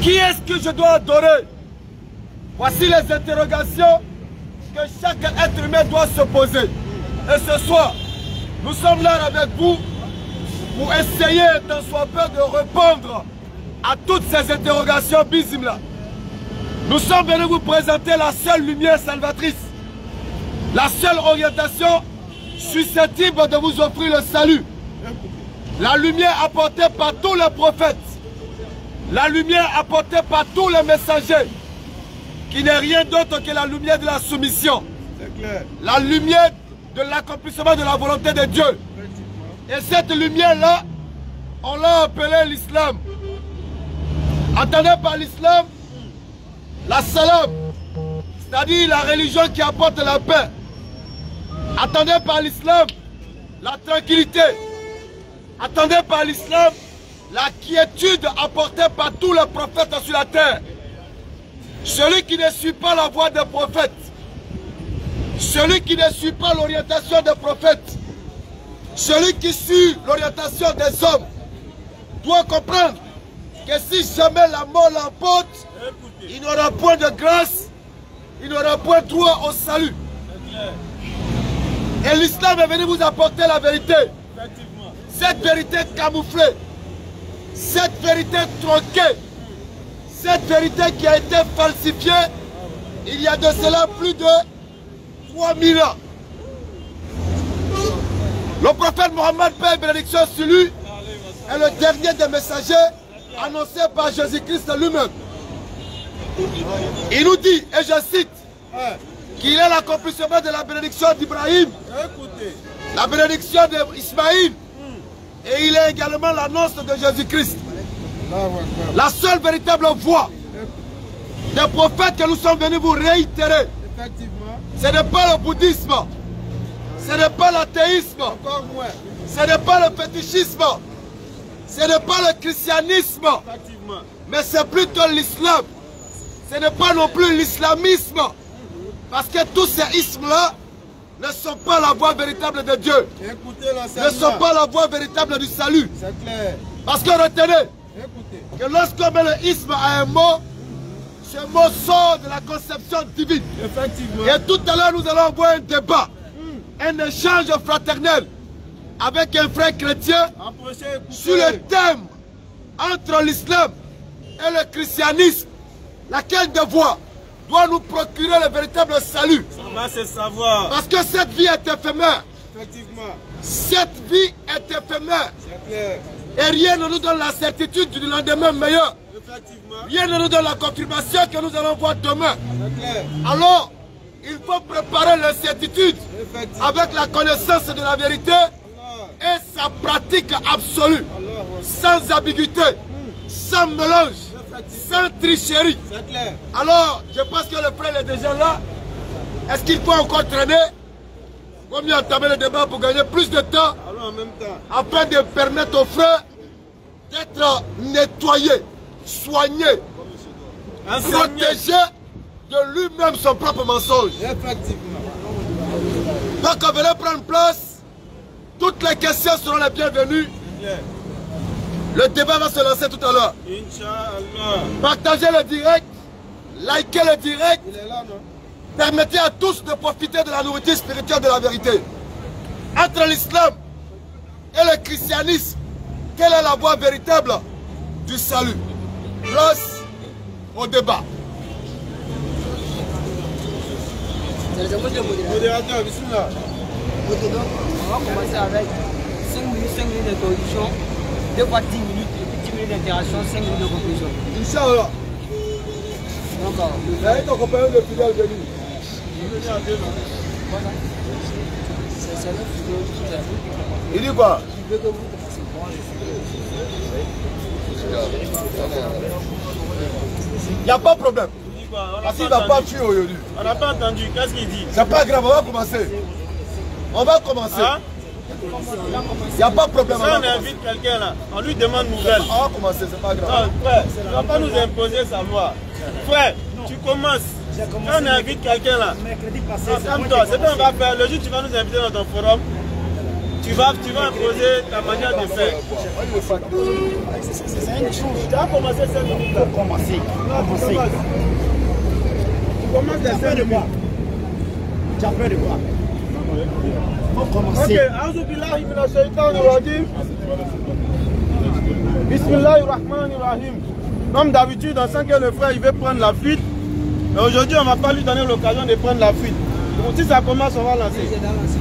Qui est-ce que je dois adorer? Voici les interrogations que chaque être humain doit se poser. Et ce soir, nous sommes là avec vous pour essayer tant soit peu de répondre à toutes ces interrogations bismes-là. Nous sommes venus vous présenter la seule lumière salvatrice, la seule orientation susceptible de vous offrir le salut. La lumière apportée par tous les prophètes, la lumière apportée par tous les messagers, qui n'est rien d'autre que la lumière de la soumission, la lumière de l'accomplissement de la volonté de Dieu. Et cette lumière-là, on l'a appelée l'islam. Entendez par l'islam la salam, c'est-à-dire la religion qui apporte la paix. Attendez par l'islam la tranquillité. Attendez par l'islam la quiétude apportée par tous les prophètes sur la terre. Celui qui ne suit pas la voie des prophètes, celui qui ne suit pas l'orientation des prophètes, celui qui suit l'orientation des hommes, doit comprendre que si jamais la mort l'emporte, il n'aura point de grâce, il n'aura point droit au salut. Et l'islam est venu vous apporter la vérité. Cette vérité camouflée, cette vérité tronquée, cette vérité qui a été falsifiée il y a de cela plus de 3000 ans. Le prophète Mohammed, paix et bénédiction sur lui, est le dernier des messagers annoncé par Jésus-Christ lui-même. Il nous dit, et je cite, qu'il est l'accomplissement de la bénédiction d'Ibrahim, la bénédiction d'Ismaïl, et il est également l'annonce de Jésus-Christ. La seule véritable voie des prophètes que nous sommes venus vous réitérer, ce n'est pas le bouddhisme, ce n'est pas l'athéisme, ce n'est pas le fétichisme, ce n'est pas le christianisme, mais c'est plutôt l'islam. Ce n'est pas non plus l'islamisme, parce que tous ces ismes-là ne sont pas la voie véritable de Dieu, ne sont pas la voie véritable du salut. Parce que retenez que lorsqu'on met le isme à un mot, ce mot sort de la conception divine. Et tout à l'heure, nous allons avoir un débat, un échange fraternel avec un frère chrétien sur le thème entre l'islam et le christianisme. Laquelle des voies doit nous procurer le véritable salut? Parce que cette vie est éphémère. Cette vie est éphémère. Et rien ne nous donne la certitude du lendemain meilleur. Rien ne nous donne la confirmation que nous allons voir demain. Alors, il faut préparer l'incertitude avec la connaissance de la vérité et sa pratique absolue, sans ambiguïté, sans mélange, sans tricherie. Alors, je pense que le frère est déjà là. Est-ce qu'il faut encore traîner? Il vaut mieux entamer le débat pour gagner plus de temps, afin de permettre aux frères d'être nettoyés, soignés, protégés de lui-même son propre mensonge. Donc, on venait prendre place. Toutes les questions seront les bienvenues. Le débat va se lancer tout à l'heure. Partagez le direct, likez le direct. Permettez à tous de profiter de la nourriture spirituelle de la vérité. Entre l'islam et le christianisme, quelle est la voie véritable du salut? Place au débat. Modérateur, bismillah. On va commencer avec 5 minutes d'introduction, 2 fois 10 minutes, et puis 10 minutes d'interaction, 5 minutes de conclusion. Inch'Allah. Encore. Vous avez ton compagnon de fidèle venu. Il dit quoi? Il n'y a pas de problème. Parce qu'il ne va pas fuir aujourd'hui. On n'a pas entendu. Qu'est-ce qu'il dit? C'est pas grave, on va commencer. On va commencer. Hein? Il n'y a pas de problème. Si on invite quelqu'un là, on lui demande nouvelles. On va commencer, c'est pas grave. Non, frère, tu ne vas pas nous imposer sa voix. Frère, tu commences. Quand on invite quelqu'un là, calme-toi, c'est ce qu'on va faire. Le jour où tu vas nous inviter dans ton forum, Tu vas imposer ta manière de faire. C'est un échange. Tu as commencé 5 minutes là. Commencer. Tu commences les 5 minutes. Tu as peur de quoi? Faut commencer. Ok, A'udhu billahi minash shaitanir rajim. Bismillahirrahmanirrahim. Comme d'habitude, on sent que le frère il veut prendre la fuite. Mais aujourd'hui, on ne va pas lui donner l'occasion de prendre la fuite. Donc si ça commence, on va lancer.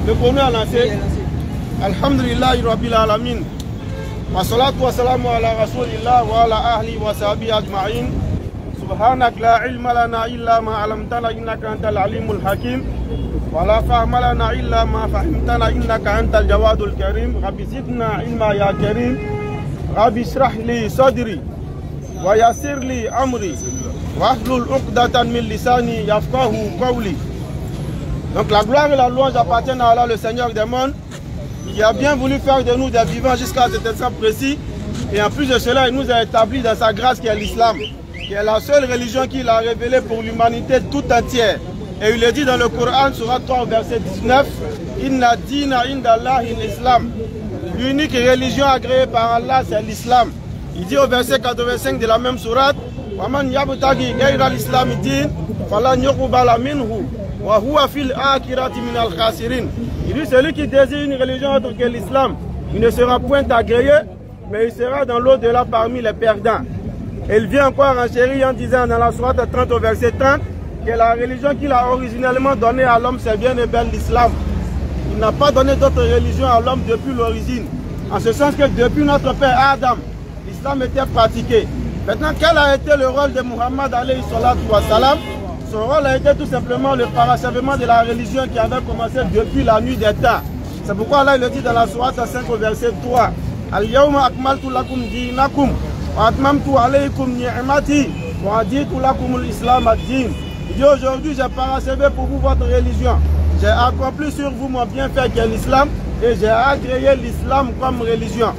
Le premier à lancer. Alhamdulillah Rabbil Alamin. Wa salatu wa salamu ala rasulillah wa ala ahli wa sahbihi ajma'in. Subhanak la ilma lana illa ma 'allamtana innaka antal alimul hakim. Wa la fahma lana illa ma fahimtana innaka antal jawadul karim. Rabbi zidna ilma ya karim. Rabbi ishrah li sadri wa yassir li amri. Wa hlul 'uqdatan min lisani yafqahu qawli. Donc la gloire et la louange appartiennent à Allah, le Seigneur des mondes. Il a bien voulu faire de nous des vivants jusqu'à cet instant précis. Et en plus de cela, il nous a établi dans sa grâce qui est l'islam, qui est la seule religion qu'il a révélée pour l'humanité tout entière. Et il est dit dans le Coran, surat 3, verset 19, Inna dina indallahi l'islam. L'unique religion agréée par Allah, c'est l'islam. Il dit au verset 85 de la même sourate, Waman yabtagi ghayra al-islam din, falan yuqbala minhu. Il dit celui qui désire une religion autre que l'islam, il ne sera point agréé, mais il sera dans l'au-delà parmi les perdants. Et il vient encore enchérir en disant dans la sourate 30 au verset 30 que la religion qu'il a originellement donnée à l'homme, c'est bien et bien l'islam. Il n'a pas donné d'autre religion à l'homme depuis l'origine. En ce sens que depuis notre père Adam, l'islam était pratiqué. Maintenant, quel a été le rôle de Muhammad alayhi salatu wa salam? Son rôle a été tout simplement le parachèvement de la religion qui avait commencé depuis la nuit des temps. C'est pourquoi Allah il dit dans la sourate 5 au verset 3 Al-yawma akmaltu lakum dinakum wa atmamtu alaykum ni'mati wa raditu lakum al-islam ad-din. Il dit aujourd'hui j'ai parachevé pour vous votre religion. J'ai accompli sur vous mon bienfait qui est l'islam et j'ai agréé l'islam comme religion.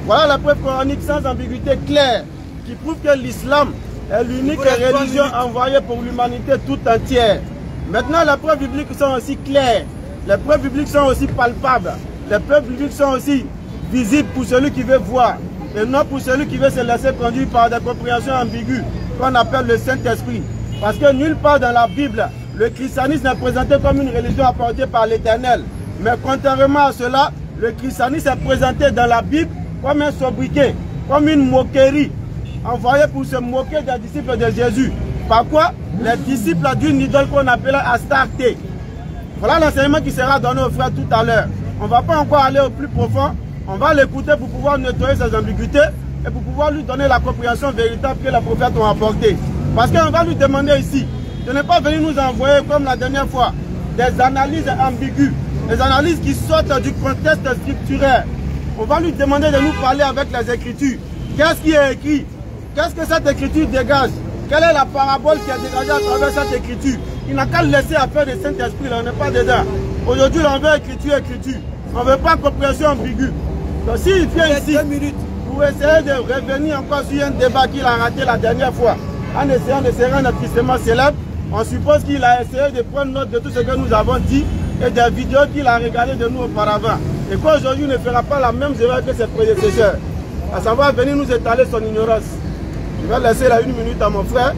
Voilà la preuve coranique sans ambiguïté claire qui prouve que l'islam est l'unique religion envoyée pour l'humanité tout entière. Maintenant, les preuves bibliques sont aussi claires. Les preuves bibliques sont aussi palpables. Les preuves bibliques sont aussi visibles pour celui qui veut voir. Et non pour celui qui veut se laisser conduire par des compréhensions ambiguës qu'on appelle le Saint-Esprit. Parce que nulle part dans la Bible, le christianisme est présenté comme une religion apportée par l'Éternel. Mais contrairement à cela, le christianisme est présenté dans la Bible comme un sobriquet, comme une moquerie, envoyé pour se moquer des disciples de Jésus. Par quoi? Les disciples d'une idole qu'on appelait Astarté. Voilà l'enseignement qui sera donné aux frères tout à l'heure. On ne va pas encore aller au plus profond. On va l'écouter pour pouvoir nettoyer ses ambiguïtés et pour pouvoir lui donner la compréhension véritable que les prophètes ont apportée. Parce qu'on va lui demander ici de ne pas venir nous envoyer comme la dernière fois des analyses ambiguës, des analyses qui sortent du contexte scripturaire. On va lui demander de nous parler avec les Écritures. Qu'est-ce qui est écrit? Qu'est-ce que cette écriture dégage? Quelle est la parabole qui est dégagée à travers cette écriture? Il n'a qu'à le laisser à faire du Saint-Esprit, on n'est pas dedans. Aujourd'hui, on veut écriture. On ne veut pas compréhension ambiguë. Donc s'il vient ici pour essayer de revenir encore sur un débat qu'il a raté la dernière fois, en essayant de se rendre tristement célèbre, on suppose qu'il a essayé de prendre note de tout ce que nous avons dit et des vidéos qu'il a regardées de nous auparavant. Et qu'aujourd'hui, il ne fera pas la même erreur que ses prédécesseurs, à savoir venir nous étaler son ignorance. Je vais laisser là 1 minute à mon frère.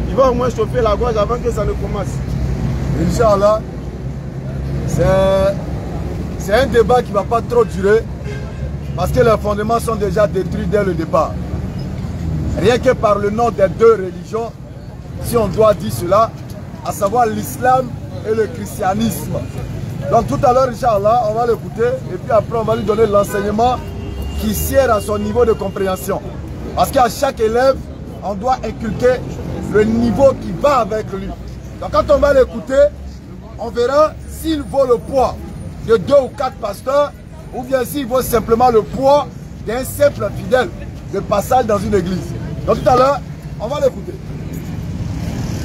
Il va au moins chauffer la gorge avant que ça ne commence. Inch'Allah, c'est un débat qui ne va pas trop durer parce que les fondements sont déjà détruits dès le départ. Rien que par le nom des deux religions, si on doit dire cela, à savoir l'islam et le christianisme. Donc tout à l'heure, Inch'Allah, on va l'écouter et puis après on va lui donner l'enseignement qui sert à son niveau de compréhension. Parce qu'à chaque élève, on doit inculquer le niveau qui va avec lui. Donc quand on va l'écouter, on verra s'il vaut le poids de 2 ou 4 pasteurs ou bien s'il vaut simplement le poids d'un simple fidèle de passage dans une église. Donc tout à l'heure, on va l'écouter.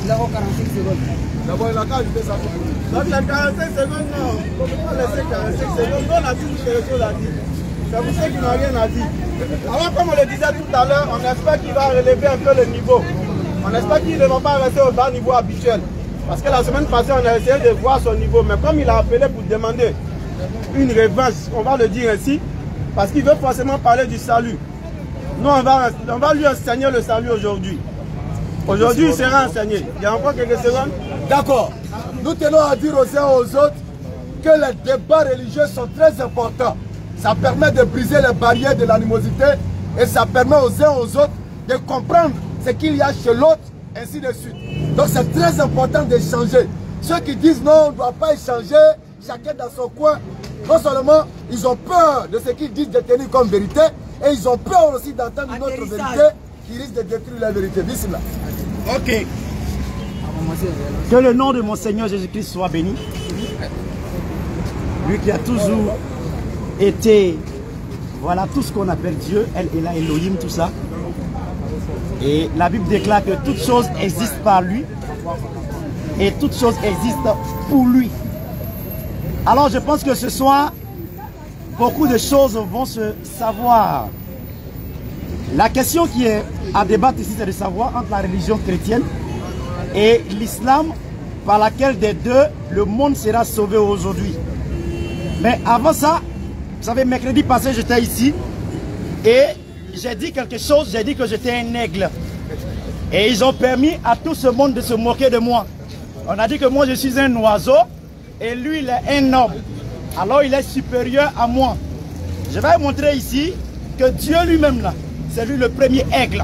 D'abord 45 secondes. D'abord, il a qu'à ajouter ça. Donc les 45 secondes, non. On ne peut pas laisser 45 secondes. On a toujours quelque chose à dire. C'est pour ceux qui n'ont rien à dire. Alors comme on le disait tout à l'heure, on espère qu'il va relever un peu le niveau. On espère qu'il ne va pas rester au bas niveau habituel. Parce que la semaine passée, on a essayé de voir son niveau. Mais comme il a appelé pour demander une revanche, on va le dire ainsi, parce qu'il veut forcément parler du salut. Nous, on va lui enseigner le salut aujourd'hui. Aujourd'hui, il sera enseigné. Il y a encore quelques secondes. D'accord. Nous tenons à dire aux uns et aux autres que les débats religieux sont très importants. Ça permet de briser les barrières de l'animosité et ça permet aux uns et aux autres de comprendre ce qu'il y a chez l'autre, ainsi de suite. Donc c'est très important d'échanger. Ceux qui disent non, on ne doit pas échanger, chacun dans son coin, non seulement ils ont peur de ce qu'ils disent de tenir comme vérité, et ils ont peur aussi d'entendre une autre vérité qui risque de détruire la vérité. Bismillah. Ok. Que le nom de mon Seigneur Jésus-Christ soit béni. Lui qui a toujours été, voilà, tout ce qu'on appelle Dieu, El Elah, Elohim, tout ça. Et la Bible déclare que toutes choses existent par lui et toutes choses existent pour lui. Alors je pense que ce soir, beaucoup de choses vont se savoir. La question qui est à débattre ici, c'est de savoir entre la religion chrétienne et l'islam, par laquelle des deux, le monde sera sauvé aujourd'hui. Mais avant ça, vous savez, mercredi passé, j'étais ici et j'ai dit quelque chose, j'ai dit que j'étais un aigle. Et ils ont permis à tout ce monde de se moquer de moi. On a dit que moi, je suis un oiseau et lui, il est un homme. Alors, il est supérieur à moi. Je vais montrer ici que Dieu lui-même, là, c'est lui le premier aigle.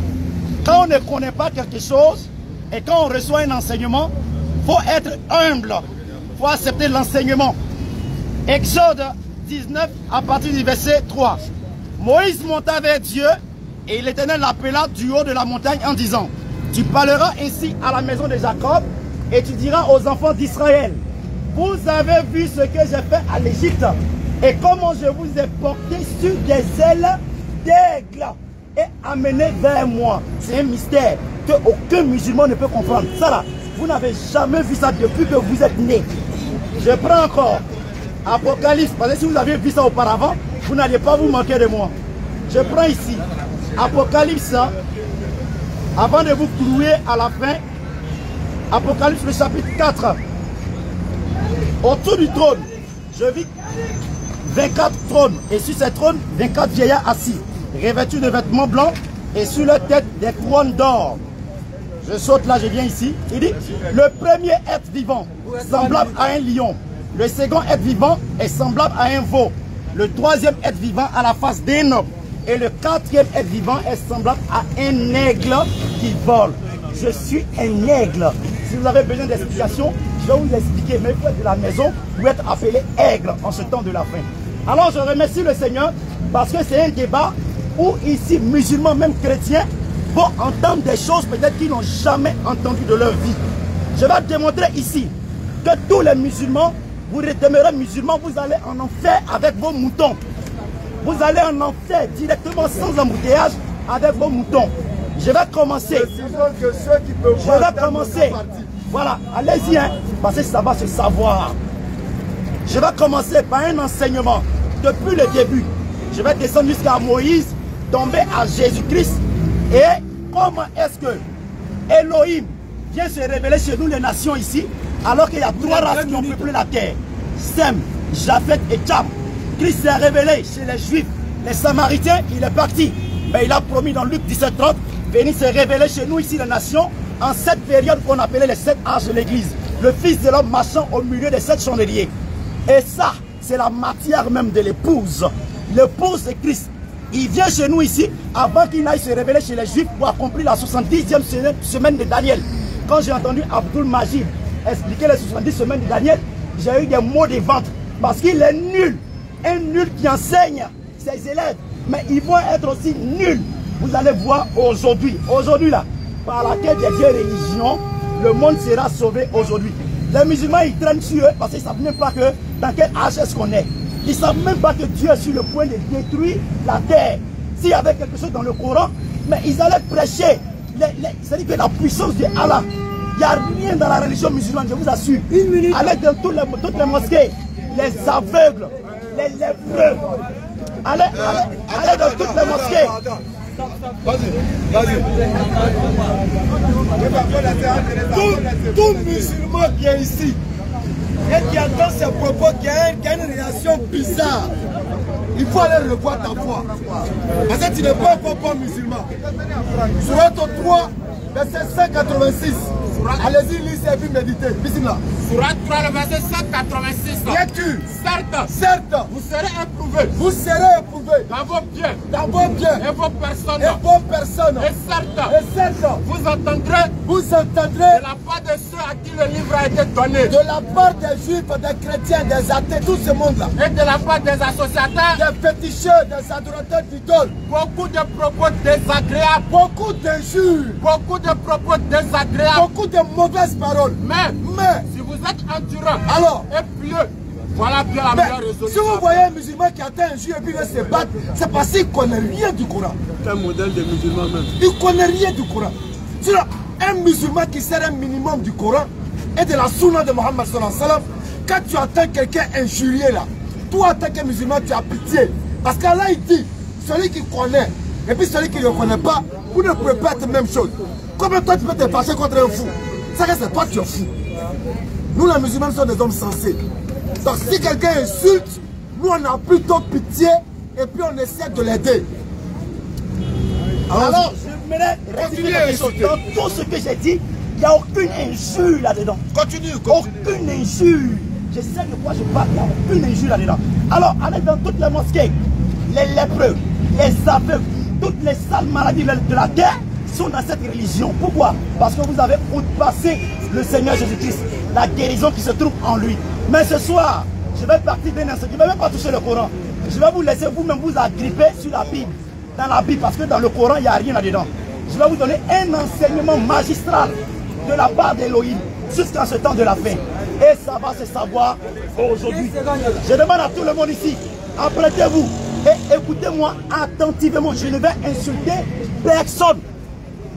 Quand on ne connaît pas quelque chose et quand on reçoit un enseignement, il faut être humble. Il faut accepter l'enseignement. Exode 19, à partir du verset 3. Moïse monta vers Dieu et l'Éternel l'appela du haut de la montagne en disant: tu parleras ainsi à la maison de Jacob et tu diras aux enfants d'Israël: vous avez vu ce que j'ai fait à l'Égypte et comment je vous ai porté sur des ailes d'aigle et amené vers moi. C'est un mystère que aucun musulman ne peut comprendre. Ça là, vous n'avez jamais vu ça depuis que vous êtes né. Je prends encore Apocalypse, parce que si vous aviez vu ça auparavant, vous n'allez pas vous manquer de moi. Je prends ici Apocalypse, avant de vous clouer à la fin, Apocalypse le chapitre 4. Autour du trône, je vis 24 trônes, et sur ces trônes, 24 vieillards assis, revêtus de vêtements blancs, et sur leur tête des couronnes d'or. Je saute là, je viens ici. Il dit: le premier être vivant, semblable à un lion. Le second être vivant est semblable à un veau. Le troisième être vivant a la face d'un homme. Et le quatrième être vivant est semblable à un aigle qui vole. Je suis un aigle. Si vous avez besoin d'explications, je vais vous expliquer. Mais vous êtes de la maison, vous êtes appelé aigle en ce temps de la fin. Alors je remercie le Seigneur parce que c'est un débat où ici, musulmans, même chrétiens, vont entendre des choses peut-être qu'ils n'ont jamais entendues de leur vie. Je vais démontrer ici que tous les musulmans, vous demeurez musulmans, vous allez en enfer avec vos moutons. Vous allez en enfer directement sans embouteillage avec vos moutons. Je vais commencer. Je vais commencer. Voilà, allez-y, hein, parce que ça va se savoir. Je vais commencer par un enseignement. Depuis le début, je vais descendre jusqu'à Moïse, tomber à Jésus-Christ. Et comment est-ce que Elohim vient se révéler chez nous les nations ici, alors qu'il y a trois races qui ont peuplé la terre: Sem, Japhet et Cham. Christ s'est révélé chez les Juifs, les Samaritains, il est parti. Mais il a promis dans Luc 17:30, venir se révéler chez nous ici les nations, en cette période qu'on appelait les 7 âges de l'église. Le Fils de l'homme marchant au milieu des 7 chandeliers. Et ça, c'est la matière même de l'épouse. L'épouse de Christ. Il vient chez nous ici, avant qu'il aille se révéler chez les Juifs pour accomplir la 70e semaine de Daniel. Quand j'ai entendu Abdul Majid expliquer les 70 semaines de Daniel, j'ai eu des mots de ventre. Parce qu'il est nul. Un nul qui enseigne ses élèves. Mais ils vont être aussi nuls. Vous allez voir aujourd'hui. Aujourd'hui là, par laquelle des vieilles religions, le monde sera sauvé aujourd'hui. Les musulmans, ils traînent sur eux parce qu'ils ne savent même pas que dans quel âge est-ce qu'on est. Ils ne savent même pas que Dieu est sur le point de détruire la terre. S'il y avait quelque chose dans le Coran, mais ils allaient prêcher. C'est-à-dire que la puissance de Allah, il n'y a rien dans la religion musulmane, je vous assure. Allez dans toutes les mosquées, les aveugles, les lépreux. Allez dans toutes les mosquées. Vas-y. Tout musulman qui est ici, et qui entend ces propos, qui a une réaction bizarre, il faut aller revoir ta foi. Parce que tu n'es pas un musulman. Sourate 3, verset 186. Allez-y, lisez et puis méditez. Bismillah. Sourate 3, le verset 186. Certes, vous serez éprouvés. Vous serez éprouvés dans vos biens. Dans vos biens. Et vos personnes. Et vos personnes. Et certes, vous entendrez de la part de ceux à qui le livre a été donné. De la part des juifs, des chrétiens, des athées, tout ce monde-là. Et de la part des associateurs. Des féticheurs, des adorateurs d'idoles. Beaucoup de propos désagréables. Beaucoup d'injures. Beaucoup de propos désagréables. Beaucoup de mauvaises paroles. Mais si vous êtes endurant alors, et pieux, voilà bien la meilleure résolution. Si vous voyez un musulman qui atteint un juif et puis il se battre, c'est parce qu'il ne connaît rien du Coran. C'est un modèle de musulman même. Il ne connaît rien du Coran. Sinon, un musulman qui sert un minimum du Coran et de la sunna de Mohammed sallallahu alayhi wa sallam, quand tu attends quelqu'un injurié là, toi en tant que musulman, tu as pitié. Parce qu'Allah il dit, celui qui connaît et puis celui qui ne connaît pas, vous ne pouvez pas être la même chose. Comment toi tu peux te fâcher contre un fou? Ça c'est toi tu es fou. Nous les musulmans sommes des hommes sensés. Donc si quelqu'un insulte, nous on a plutôt pitié et puis on essaie de l'aider. Alors je voudrais résumer quelque chose. Dans tout ce que j'ai dit, il n'y a aucune injure là-dedans. Continue. Aucune injure. Je sais de quoi je parle, il n'y a aucune injure là-dedans. Alors allez dans toutes les mosquées, les lépreux, les aveugles, toutes les sales maladies de la terre sont dans cette religion. Pourquoi? Parce que vous avez outrepassé le Seigneur Jésus-Christ, la guérison qui se trouve en lui. Mais ce soir, je vais partir d'un instant, je ne vais même pas toucher le Coran. Je vais vous laisser vous-même vous agripper sur la Bible. Dans la Bible, parce que dans le Coran, il n'y a rien là-dedans. Je vais vous donner un enseignement magistral de la part d'Elohim jusqu'à ce temps de la fin. Et ça va se savoir aujourd'hui. Je demande à tout le monde ici, apprêtez-vous et écoutez-moi attentivement. Je ne vais insulter personne.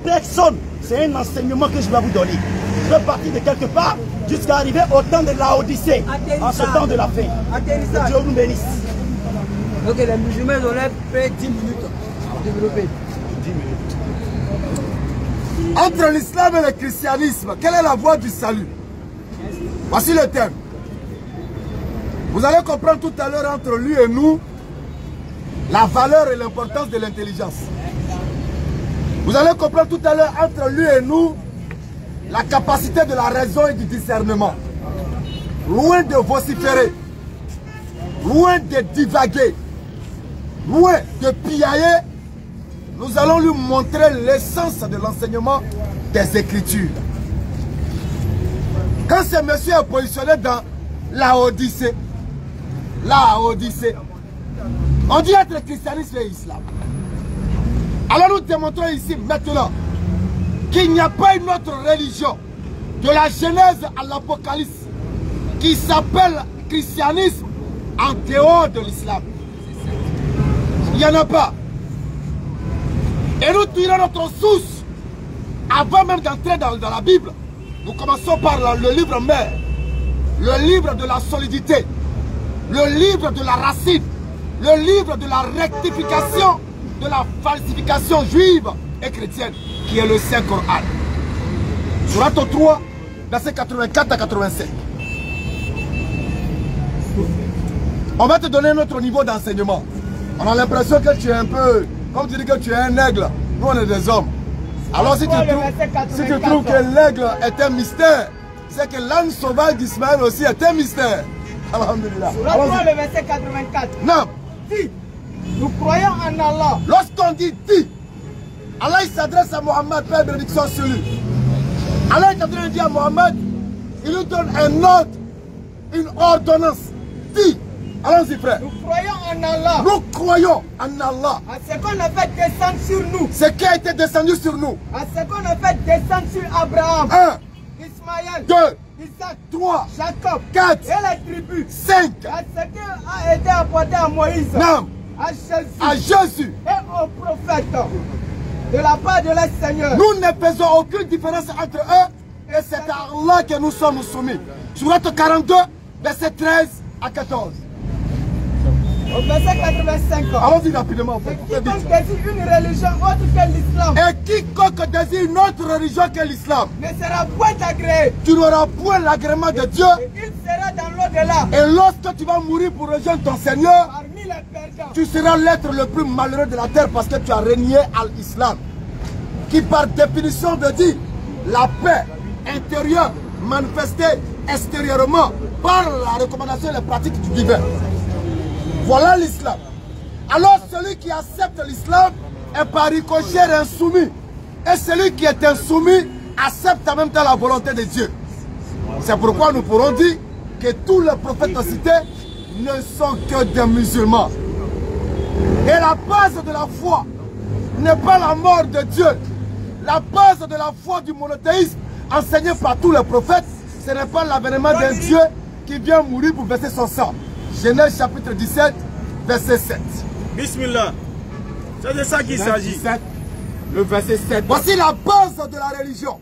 Personne. C'est un enseignement que je vais vous donner. Je vais partir de quelque part jusqu'à arriver au temps de la Odyssée, en ce temps de la fin. Que Dieu vous bénisse. Ok, les musulmans auraient fait 10 minutes pour développer. 10 minutes. Entre l'islam et le christianisme, quelle est la voie du salut? Voici le thème. Vous allez comprendre tout à l'heure entre lui et nous la valeur et l'importance de l'intelligence. Vous allez comprendre tout à l'heure entre lui et nous la capacité de la raison et du discernement. Loin de vociférer, loin de divaguer, loin de piailler, nous allons lui montrer l'essence de l'enseignement des Écritures. Quand ce monsieur est positionné dans la Odyssée, on dit entre christianisme et islam. Alors nous démontrons ici maintenant qu'il n'y a pas une autre religion de la Genèse à l'Apocalypse qui s'appelle christianisme en dehors de l'islam. Il n'y en a pas. Et nous tirons notre source avant même d'entrer dans la Bible. Nous commençons par le livre mère, le livre de la solidité, le livre de la racine, le livre de la rectification de la falsification juive et chrétienne, qui est le Saint-Coran. Sourate 3, versets 84 à 87. On va te donner notre niveau d'enseignement. On a l'impression que tu es un peu, comme tu dis que tu es un aigle, nous on est des hommes. Alors si tu trouves que l'aigle est un mystère, c'est que l'âne sauvage d'Ismaël aussi est un mystère. Alhamdulillah. Sourate 3, le verset 84. Non. Si nous croyons en Allah. Lorsqu'on dit dit, Allah il s'adresse à Mohammed, Père bénédiction sur lui. Allah est en train de dire à Mohammed, il lui donne un ordre, une ordonnance. Dis, allons-y frère. Nous croyons en Allah. Nous croyons en Allah. À ce qu'on a fait descendre sur nous. Ce qui a été descendu sur nous. À ce qu'on a fait descendre sur Abraham. 1, Ismaël. 2, Isaac, 3, Jacob, 4, et les tribus. 5. À ce qui a été apporté à Moïse. Non. À Jésus. Et aux prophètes. De la part de leur Seigneur. Nous ne faisons aucune différence entre eux. Et c'est à Allah que nous sommes soumis. Sourate 42, verset 13 à 14. Au verset 85. Allons-y rapidement. Quiconque désire une religion autre que l'islam. Et quiconque désire une autre religion que l'islam ne sera point agréé. Tu n'auras point l'agrément de Dieu. Il seras dans l'au-delà. Et lorsque tu vas mourir pour rejoindre ton Seigneur, Parmi les perdants. tu seras l'être le plus malheureux de la terre parce que tu as renié à l'islam, qui par définition veut dire la paix intérieure manifestée extérieurement par la recommandation et les pratiques du divin. Voilà l'islam. Alors celui qui accepte l'islam est par ricochet insoumis. Et celui qui est insoumis accepte en même temps la volonté de Dieu. C'est pourquoi nous pourrons dire que tous les prophètes cités ne sont que des musulmans. Et la base de la foi n'est pas la mort de Dieu. La base de la foi du monothéisme enseignée par tous les prophètes, ce n'est pas l'avènement d'un Dieu qui vient mourir pour verser son sang. Genèse chapitre 17, verset 7. Bismillah. C'est de ça qu'il s'agit. Le verset 7. Voici la base de la religion.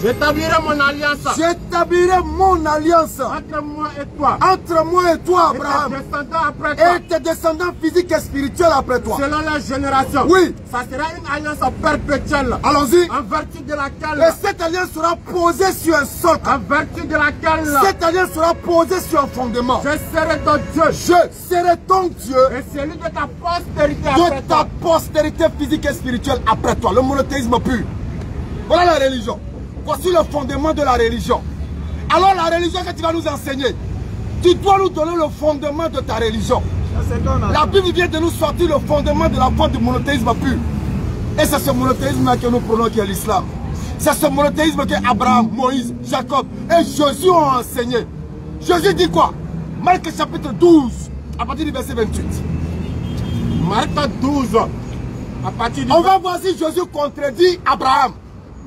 J'établirai mon alliance. J'établirai mon alliance Entre moi et toi. entre moi et toi, Et Abraham, tes descendants après toi. et tes descendants physiques et spirituels après toi. Selon la génération. Oui. Ça sera une alliance perpétuelle. Allons-y. En vertu de laquelle. Et cette alliance sera posée sur un socle. En vertu de laquelle. Cette alliance sera posée sur un fondement. Je serai ton Dieu. Je serai ton Dieu Et celui de ta postérité après de toi. ta postérité physique et spirituelle après toi. Le monothéisme pur. Voilà la religion. Voici le fondement de la religion. Alors la religion que tu vas nous enseigner, tu dois nous donner le fondement de ta religion. La Bible vient de nous sortir le fondement de la foi du monothéisme pur. Et c'est ce monothéisme que nous prenons qui est l'islam. C'est ce monothéisme que Abraham, Moïse, Jacob et Jésus ont enseigné. Jésus dit quoi? Marc chapitre 12, à partir du verset 28. Marc 12. À partir du. On va voir si Jésus contredit Abraham,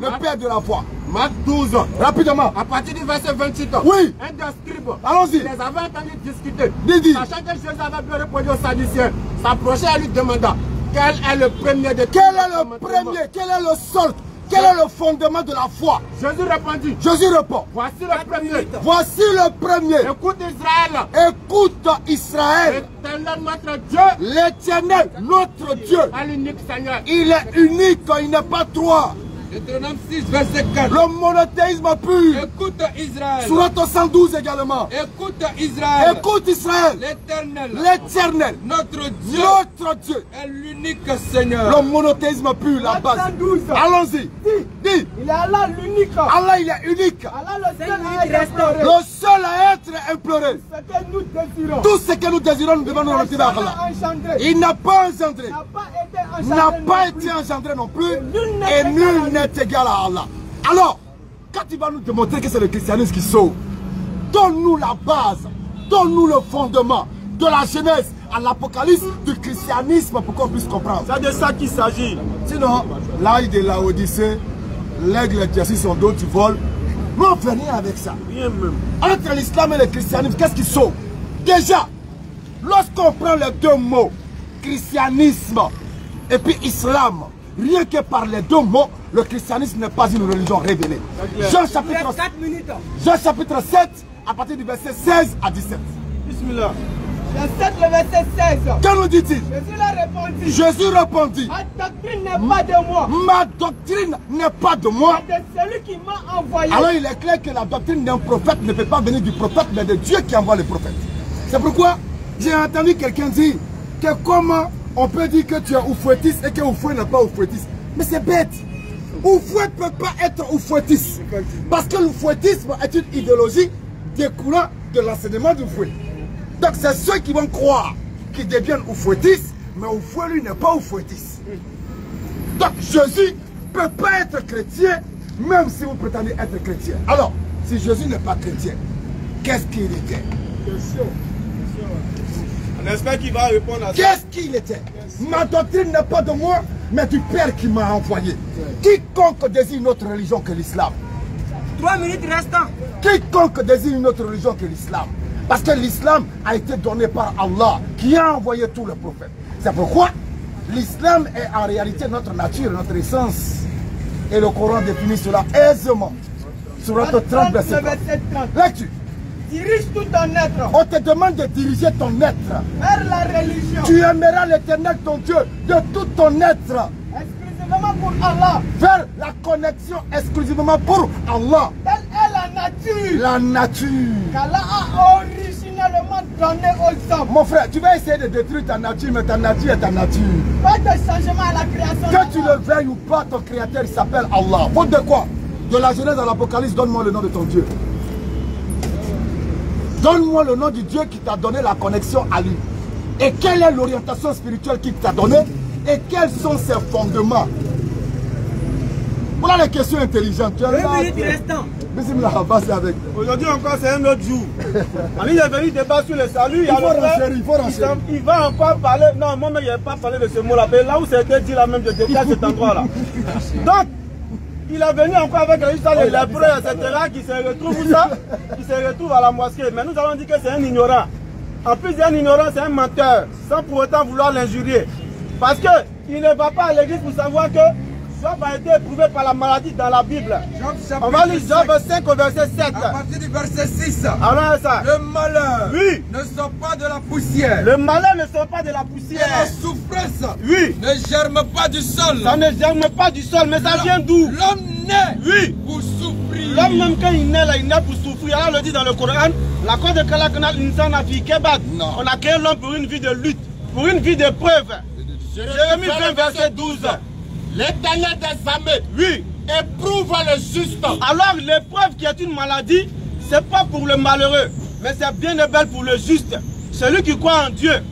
le père de la foi. Marc 12. Rapidement. À partir du verset 28. Oui. Un des scribes. Allons-y. Les avait entendus discuter. Dis. Sachant que Jésus avait bien répondu aux Sadducéens, s'approcha et lui demanda quel est le premier de Quel est le premier? Quel est le sol? Quel est le fondement de la foi? Jésus répondit. Jésus répond. Voici le premier. Voici le premier. Écoute Israël. Écoute Israël. L'éternel notre Dieu L'éternel, notre Dieu. est l'unique Seigneur. Il est unique, il n'est pas trois. Deutéronome 6, verset 4. Le monothéisme pur. Écoute Israël. Sourate 112 également. Écoute Israël. Écoute Israël. L'Éternel. L'Éternel, Notre Dieu notre Dieu. est l'unique Seigneur. Le monothéisme pur, la base. 112. Allons-y. Dis. Il est Allah l'unique. Allah, il est unique. Allah le seul à être restauré. Le seul à être imploré. Ce que nous désirons. Tout ce que nous désirons, nous devons nous retirer à Allah. Engendré. Il n'a pas engendré. N'a pas été engendré non plus. Nul n'est Et égal à nul lui. n'est égal à Allah. Alors, quand il va nous démontrer que c'est le christianisme qui sauve, donne-nous la base, donne-nous le fondement de la Genèse à l'Apocalypse du christianisme pour qu'on puisse comprendre. C'est de ça qu'il s'agit. Sinon, l'âge de la Odyssée, l'aigle éclaircit son dos, tu voles. Nous, on ne fait rien avec ça. Rien même. Entre l'islam et le christianisme, qu'est-ce qui sauve? Déjà, lorsqu'on prend les deux mots, christianisme et puis islam, rien que par les deux mots, le christianisme n'est pas une religion révélée. Jean chapitre 7, à partir du verset 16 à 17. Bismillah. Le verset 16. Que nous dit-il? Jésus leur répondit. Jésus répondit, Ma doctrine n'est pas de moi. ma doctrine n'est pas de moi. C'est de celui qui m'a envoyé. Alors il est clair que la doctrine d'un prophète ne peut pas venir du prophète, mais de Dieu qui envoie le prophète. C'est pourquoi j'ai entendu quelqu'un dire que comment on peut dire que tu es oufouettiste et que Oufouet n'est pas oufouettiste. Mais c'est bête. Oufouet ne peut pas être oufouettiste. Parce que l'oufouettisme est une idéologie découlant de l'enseignement d'Oufouet. Donc c'est ceux qui vont croire qu'ils deviennent oufouettistes, mais Oufouet lui n'est pas oufouettiste. Donc Jésus ne peut pas être chrétien, même si vous prétendez être chrétien. Alors, si Jésus n'est pas chrétien, qu'est-ce qu'il était? On espère qu'il va répondre à ça. Qu'est-ce qu'il était? Ma doctrine n'est pas de moi, mais du Père qui m'a envoyé. Quiconque désire une autre religion que l'islam. 3 minutes restant. Quiconque désire une autre religion que l'islam. Parce que l'islam a été donné par Allah, qui a envoyé tous les prophètes. C'est pourquoi l'islam est en réalité notre nature, notre essence. Et le Coran définit cela aisément. Surat 30, verset 30. Lecture. Dirige tout ton être On te demande de diriger ton être. vers la religion. Tu aimeras l'Éternel ton Dieu de tout ton être. Exclusivement pour Allah. Vers la connexion exclusivement pour Allah. Telle est la nature. La nature. Qu'Allah a originellement donné aux hommes. Mon frère, tu vas essayer de détruire ta nature, mais ta nature est ta nature. Pas de changement à la création. Que tu le veuilles ou pas, ton créateur, il s'appelle Allah. Faute de quoi? De la Genèse à l'Apocalypse, donne-moi le nom de ton Dieu. Donne-moi le nom du Dieu qui t'a donné la connexion à lui. Et quelle est l'orientation spirituelle qu'il t'a donnée? Et quels sont ses fondements? Voilà les questions intelligentes. Tu avec. Aujourd'hui encore, c'est un autre jour. Il est venu débattre sur le salut. Il faut renchérir. Il va encore parler. Non, moi-même, il n'a pas parlé de ce mot-là. Là où c'était dit, là même, je décale cet endroit-là. Donc, il est venu encore avec les lépreux, etc. qui se retrouvent où ça? Qui se retrouvent à la mosquée. Mais nous allons dire que c'est un ignorant. En plus d'un ignorant, c'est un menteur. Sans pour autant vouloir l'injurier. Parce qu'il ne va pas à l'église pour savoir que Job a été éprouvé par la maladie dans la Bible. On va lire Job 5 au verset 7. À partir du verset 6. Alors ça. Le malheur ne sort pas de la poussière. Le malheur ne sort pas de la poussière. Et la souffrance ne germe pas du sol. Ça ne germe pas du sol, mais ça vient d'où? L'homme naît pour souffrir. L'homme même quand il naît là, il naît pour souffrir. Alors on le dit dans le Coran, la cause de Kalakana, on a créé l'homme pour une vie de lutte, pour une vie d'épreuve. Jérémie 20 verset 12. L'Éternel des armées éprouve le juste. Alors l'épreuve qui est une maladie, c'est pas pour le malheureux, mais c'est bien et belle pour le juste. Celui qui croit en Dieu.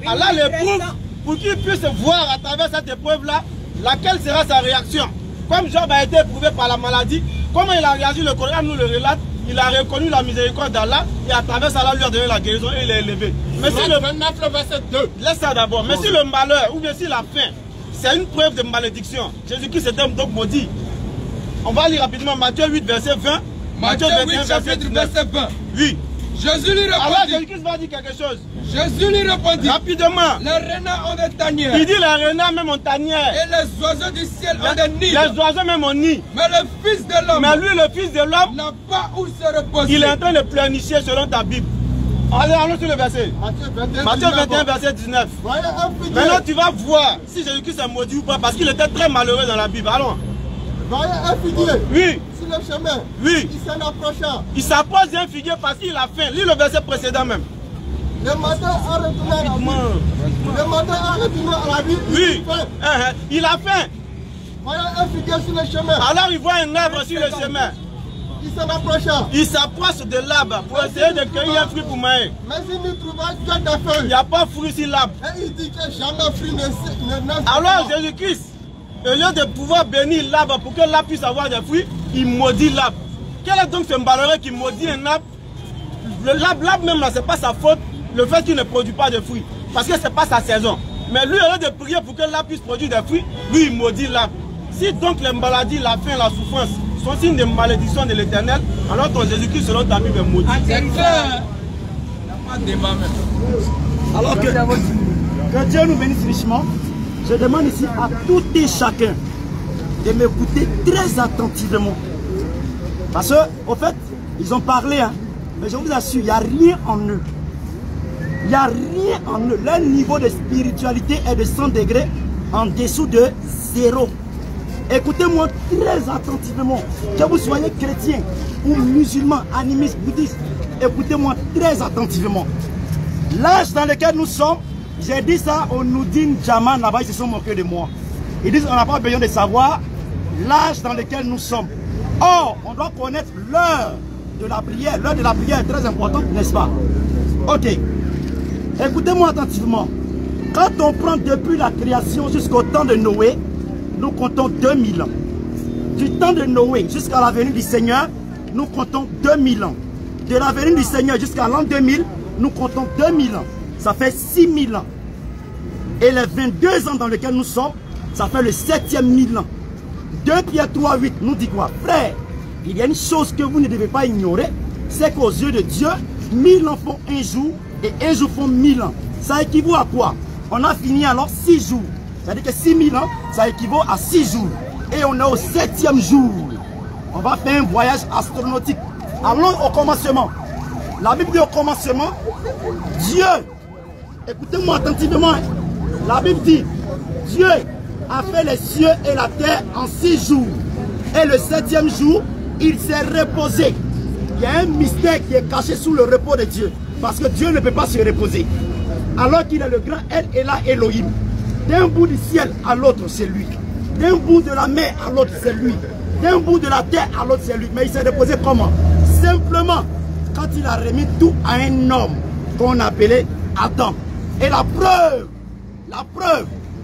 Allah l'éprouve pour qu'il puisse voir à travers cette épreuve-là, laquelle sera sa réaction. Comme Job a été éprouvé par la maladie, comment il a réagi, le Coran nous le relate, il a reconnu la miséricorde d'Allah et à travers ça, Allah lui a donné la guérison et il est élevé. Mais si le 29, le verset 2. Laisse ça d'abord. Mais si le malheur ou bien si la faim, c'est une preuve de malédiction. Jésus-Christ était donc maudit. On va lire rapidement Matthieu 8, verset 20. Matthieu 8, chapitre verset 20. Oui. Jésus lui répondit. Alors Jésus-Christ va dire quelque chose. Jésus lui répondit. Rapidement. Les renards ont des tanières. Il dit les renards même ont tanières. Et les oiseaux du ciel ont des nids. Les oiseaux même ont nid. Mais le Fils de l'homme. Mais lui, le Fils de l'homme, n'a pas où se reposer. Il est en train de pleurnicher selon ta Bible. Allons sur le verset. Matthieu 21, verset 19. Maintenant, tu vas voir si Jésus-Christ est maudit ou pas, parce qu'il était très malheureux dans la Bible. Allons. Voyez un figuier. Oui. Sur le chemin. Oui. Il s'en approcha. Il s'approche d'un figuier parce qu'il a faim. Lis le verset précédent même. Le matin a retourné à la vie. Le matin a retourné à la vie. Oui. Il a faim. Voyez un figuier sur le chemin. Alors il voit un arbre sur le chemin. Il s'en approcha. Il s'approche de l'arbre pour essayer de cueillir un fruit pour manger. Mais il ne trouva que des feuilles. Il n'y a pas de fruit sur l'arbre. Et il dit que jamais fruit ne alors Jésus-Christ, au lieu de pouvoir bénir l'arbre pour que l'arbre puisse avoir des fruits, il maudit l'arbre. Quel est donc ce malheureux qui maudit un arbre? L'arbre même là, ce n'est pas sa faute, le fait qu'il ne produit pas de fruits. Parce que ce n'est pas sa saison. Mais lui, au lieu de prier pour que l'arbre puisse produire des fruits, lui, il maudit l'arbre. Si donc les maladies, la faim, la souffrance sont signes de malédiction de l'Éternel, alors ton Jésus-Christ selon ta Bible est maudit. Alors que Dieu nous bénisse richement, je demande ici à tout et chacun de m'écouter très attentivement. Parce que, au fait, ils ont parlé, hein, mais je vous assure, il n'y a rien en eux. Il n'y a rien en eux. Leur niveau de spiritualité est de 100 degrés en dessous de 0. Écoutez-moi très attentivement. Que vous soyez chrétien ou musulman, animiste, bouddhiste, écoutez-moi très attentivement. L'âge dans lequel nous sommes, j'ai dit ça au Noudine Djaman, là-bas, ils se sont moqués de moi. Ils disent qu'on n'a pas besoin de savoir l'âge dans lequel nous sommes. Or, on doit connaître l'heure de la prière. L'heure de la prière est très importante, n'est-ce pas? Ok. Écoutez-moi attentivement. Quand on prend depuis la création jusqu'au temps de Noé, nous comptons 2000 ans. Du temps de Noé jusqu'à la venue du Seigneur, nous comptons 2000 ans. De la venue du Seigneur jusqu'à l'an 2000, nous comptons 2000 ans. Ça fait 6000 ans. Et les 22 ans dans lesquels nous sommes, ça fait le 7e 1000 ans. 2 Pierre 3, 8 nous dit quoi? Frère, il y a une chose que vous ne devez pas ignorer, c'est qu'aux yeux de Dieu, 1000 ans font un jour et un jour font 1000 ans. Ça équivaut à quoi? On a fini alors 6 jours. C'est-à-dire que 6000 ans, ça équivaut à 6 jours. Et on est au 7e jour. On va faire un voyage astronautique. Allons au commencement. La Bible dit au commencement, Dieu, écoutez-moi attentivement, la Bible dit, Dieu a fait les cieux et la terre en 6 jours. Et le 7e jour, il s'est reposé. y a un mystère qui est caché sous le repos de Dieu. Parce que Dieu ne peut pas se reposer. Alors qu'il est le grand El Elah Elohim. D'un bout du ciel à l'autre, c'est lui. D'un bout de la mer à l'autre, c'est lui. D'un bout de la terre à l'autre, c'est lui. Mais il s'est reposé comment? Simplement, quand il a remis tout à un homme qu'on appelait Adam. Et la preuve,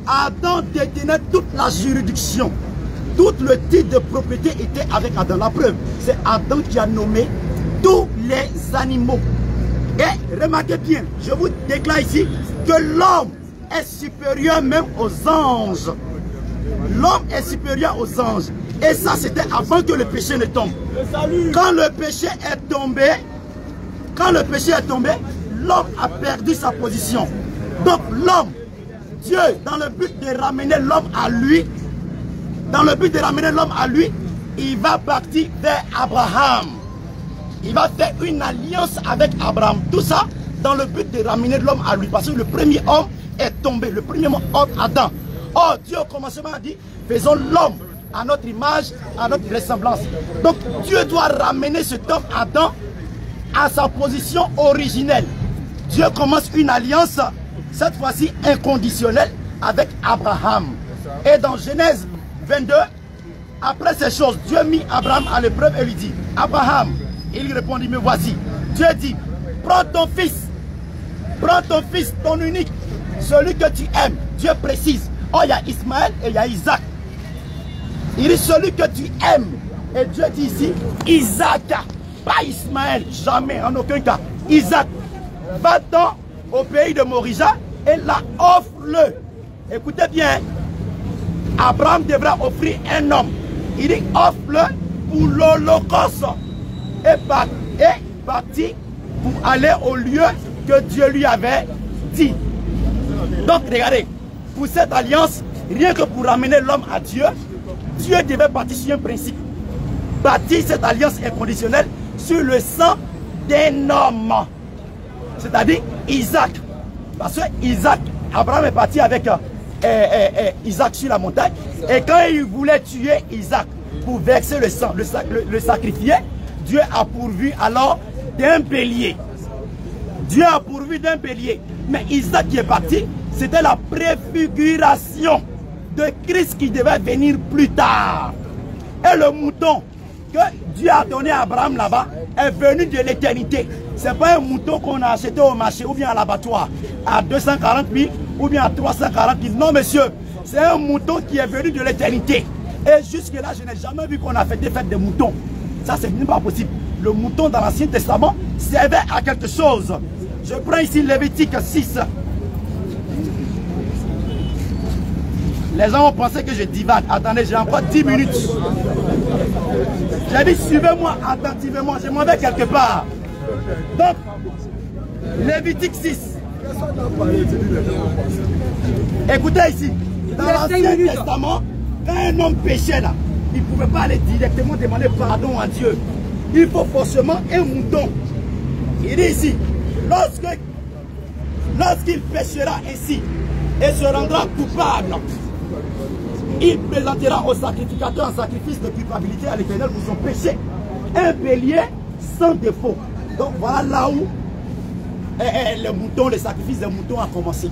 Adam détenait toute la juridiction. Tout le titre de propriété était avec Adam. La preuve, c'est Adam qui a nommé tous les animaux. Et remarquez bien, je vous déclare ici que l'homme est supérieur même aux anges. L'homme est supérieur aux anges. Et ça, c'était avant que le péché ne tombe. Quand le péché est tombé, l'homme a perdu sa position. Donc l'homme, Dieu, dans le but de ramener l'homme à lui, il va partir vers Abraham. Il va faire une alliance avec Abraham. Tout ça dans le but de ramener l'homme à lui. Parce que le premier homme est tombé. Le premier homme, Adam. Or, Dieu au commencement a dit, faisons l'homme à notre image, à notre ressemblance. Donc, Dieu doit ramener cet homme Adam à sa position originelle. Dieu commence une alliance, cette fois-ci inconditionnelle, avec Abraham. Et dans Genèse 22, après ces choses, Dieu mit Abraham à l'épreuve et lui dit, Abraham, il lui répondit, me voici. Dieu dit, prends ton fils, ton unique, celui que tu aimes. Dieu précise. Oh, il y a Ismaël et il y a Isaac. Il dit celui que tu aimes. Et Dieu dit ici, Isaac, pas Ismaël, jamais, en aucun cas. Isaac, va-t'en au pays de Morija et la offre-le. Écoutez bien, Abraham devra offrir un homme. Il dit, offre-le pour l'holocauste. Et parti pour aller au lieu que Dieu lui avait dit. Donc regardez, pour cette alliance, rien que pour ramener l'homme à Dieu, Dieu devait partir sur un principe. Bâtir cette alliance inconditionnelle sur le sang d'un homme. C'est-à-dire Isaac. Parce que Isaac, Abraham est parti avec Isaac sur la montagne. Et quand il voulait tuer Isaac pour verser le sang, le sacrifier, Dieu a pourvu alors d'un bélier. Dieu a pourvu d'un bélier. Mais Isaac qui est parti, c'était la préfiguration de Christ qui devait venir plus tard. Et le mouton que Dieu a donné à Abraham là-bas est venu de l'éternité. Ce n'est pas un mouton qu'on a acheté au marché ou bien à l'abattoir à 240 000 ou bien à 340 000. Non, monsieur, c'est un mouton qui est venu de l'éternité. Et jusque-là, je n'ai jamais vu qu'on a fait des fêtes de moutons. Ça, c'est même pas possible. Le mouton dans l'Ancien Testament servait à quelque chose. Je prends ici Lévitique 6. Les gens ont pensé que je divague. Attendez, j'ai encore 10 minutes. J'ai dit, suivez-moi attentivement. Je m'en vais quelque part. Donc, Lévitique 6. Écoutez ici. Dans l'Ancien Testament, quand un homme péchait là, il ne pouvait pas aller directement demander pardon à Dieu. Il faut forcément un mouton. Il dit ici, lorsqu'il péchera ainsi et se rendra coupable, il présentera au sacrificateur un sacrifice de culpabilité à l'Éternel pour son péché. Un bélier sans défaut. Donc voilà là où le sacrifice des moutons a commencé.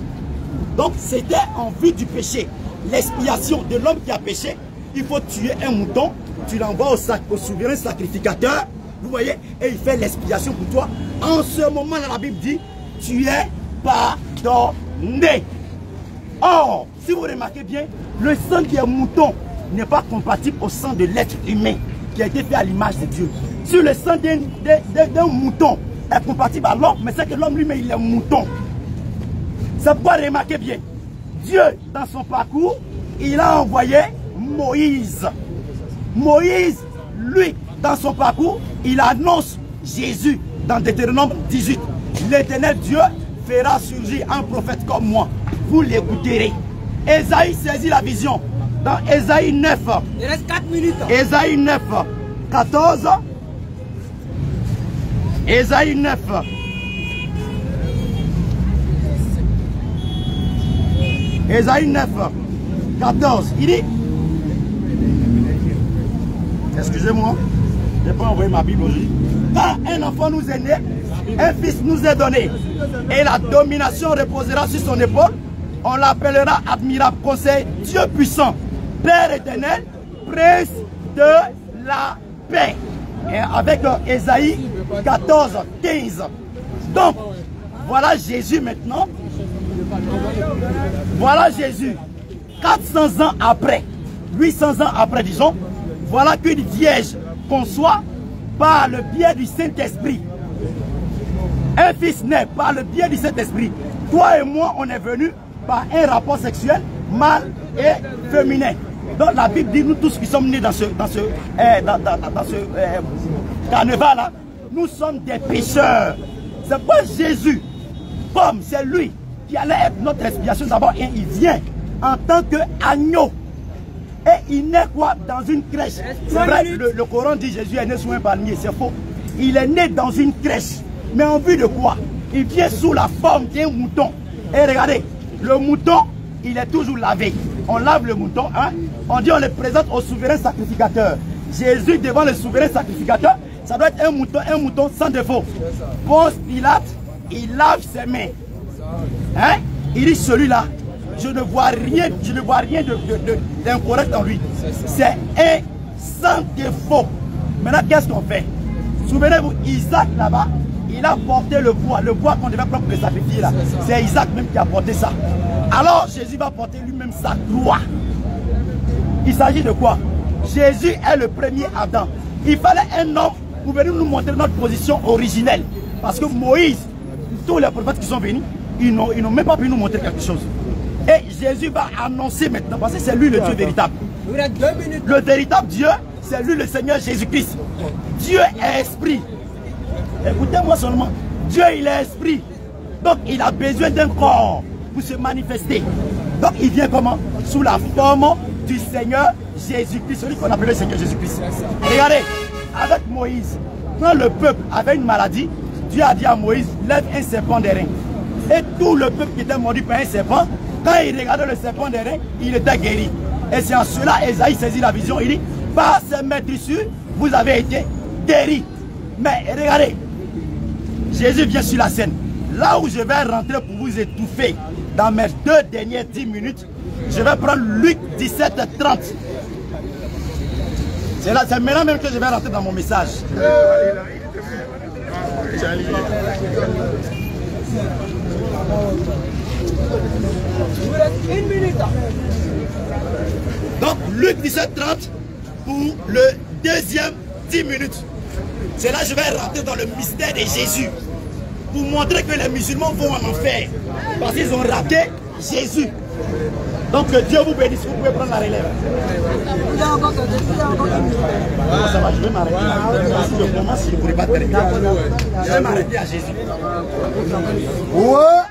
Donc c'était en vue du péché. L'expiation de l'homme qui a péché. Il faut tuer un mouton, tu l'envoies au souverain sacrificateur, vous voyez, et il fait l'expiation pour toi. En ce moment-là, la Bible dit, tu es pardonné. Or, si vous remarquez bien, le sang d'un mouton n'est pas compatible au sang de l'être humain qui a été fait à l'image de Dieu. Si le sang d'un mouton est compatible à l'homme, mais c'est que l'homme lui-même, il est mouton. C'est pourquoi remarquez bien, Dieu, dans son parcours, il a envoyé Moïse. Moïse, lui, dans son parcours, il annonce Jésus dans Deutéronome 18. L'Éternel Dieu fera surgir un prophète comme moi. Vous l'écouterez. Ésaïe saisit la vision. Dans Ésaïe 9. Il reste 4 minutes. Ésaïe 9, 14. Ésaïe 9. Ésaïe 9, 14. Il dit, excusez-moi, je n'ai pas envoyé ma Bible aujourd'hui. Quand un enfant nous est né, un fils nous est donné. Et la domination reposera sur son épaule. On l'appellera admirable conseil, Dieu puissant, Père éternel, prince de la paix. Et avec Ésaïe 14, 15. Donc, voilà Jésus maintenant. Voilà Jésus. 400 ans après, 800 ans après, disons, voilà qu'une vierge conçoit par le biais du Saint-Esprit. Un fils naît par le biais du Saint-Esprit. Toi et moi, on est venus par un rapport sexuel mâle et féminin. Donc la Bible dit, nous tous qui sommes nés dans ce carnaval-là, nous sommes des pécheurs. C'est pas Jésus, comme c'est lui qui allait être notre expiation d'abord, et il vient en tant qu'agneau. Et il naît quoi? Dans une crèche. C'est vrai, le Coran dit Jésus est né sous un palmier, c'est faux. Il est né dans une crèche. Mais en vue de quoi? Il vient sous la forme d'un mouton. Et regardez, le mouton, il est toujours lavé. On lave le mouton, hein? On dit on le présente au souverain sacrificateur. Jésus devant le souverain sacrificateur, ça doit être un mouton sans défaut. Ponce Pilate, il lave ses mains. Hein? Il dit celui-là, je ne vois rien d'incorrect en lui. C'est un sans défaut. Maintenant, qu'est-ce qu'on fait? Souvenez-vous, Isaac là-bas, il a porté le bois qu'on devait prendre pour le sacrifier là. C'est Isaac même qui a porté ça. Alors Jésus va porter lui-même sa croix. Il s'agit de quoi? Jésus est le premier Adam. Il fallait un homme pour venir nous montrer notre position originelle. Parce que Moïse, tous les prophètes qui sont venus, ils n'ont même pas pu nous montrer quelque chose. Et Jésus va annoncer maintenant, parce que c'est lui le Dieu véritable. Le véritable Dieu, c'est lui le Seigneur Jésus-Christ. Dieu est esprit. Écoutez-moi seulement. Dieu, il est esprit. Donc, il a besoin d'un corps pour se manifester. Donc, il vient comment? Sous la forme du Seigneur Jésus-Christ, celui qu'on appelle le Seigneur Jésus-Christ. Regardez, avec Moïse, quand le peuple avait une maladie, Dieu a dit à Moïse, lève un serpent des reins. Et tout le peuple qui était mordu par un serpent, quand il regardait le serpent des reins, il était guéri. Et c'est en cela, Esaïe saisit la vision, il dit, par ces maîtrissures, vous avez été guéris. Mais regardez, Jésus vient sur la scène. Là où je vais rentrer pour vous étouffer, dans mes 2 dernières 10 minutes, je vais prendre Luc 17, 30. C'est maintenant même que je vais rentrer dans mon message. Donc Luc 17, 30 pour le deuxième 10 minutes. C'est là que je vais rentrer dans le mystère de Jésus. Pour montrer que les musulmans vont en enfer. Parce qu'ils ont raté Jésus. Donc que Dieu vous bénisse, vous pouvez prendre la relève. Ça va, je vais m'arrêter. Si je commence, je ne pourrai pas terminer. Je vais m'arrêter à Jésus. Ouais.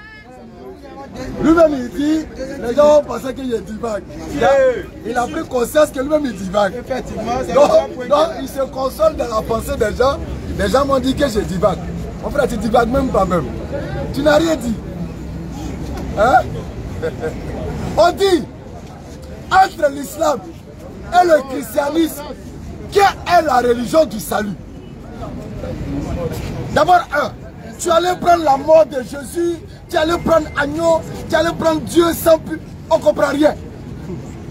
Lui-même il dit, les gens ont pensé qu'il est divague. Il a pris conscience que lui-même il divague. Donc il se console dans la pensée des gens. Les gens m'ont dit que je divague. Mon frère, tu divagues même pas même. Tu n'as rien dit. Hein? On dit, entre l'islam et le christianisme, quelle est la religion du salut? D'abord, tu allais prendre la mort de Jésus, tu allais prendre agneau, tu allais prendre Dieu sans plus. On ne comprend rien.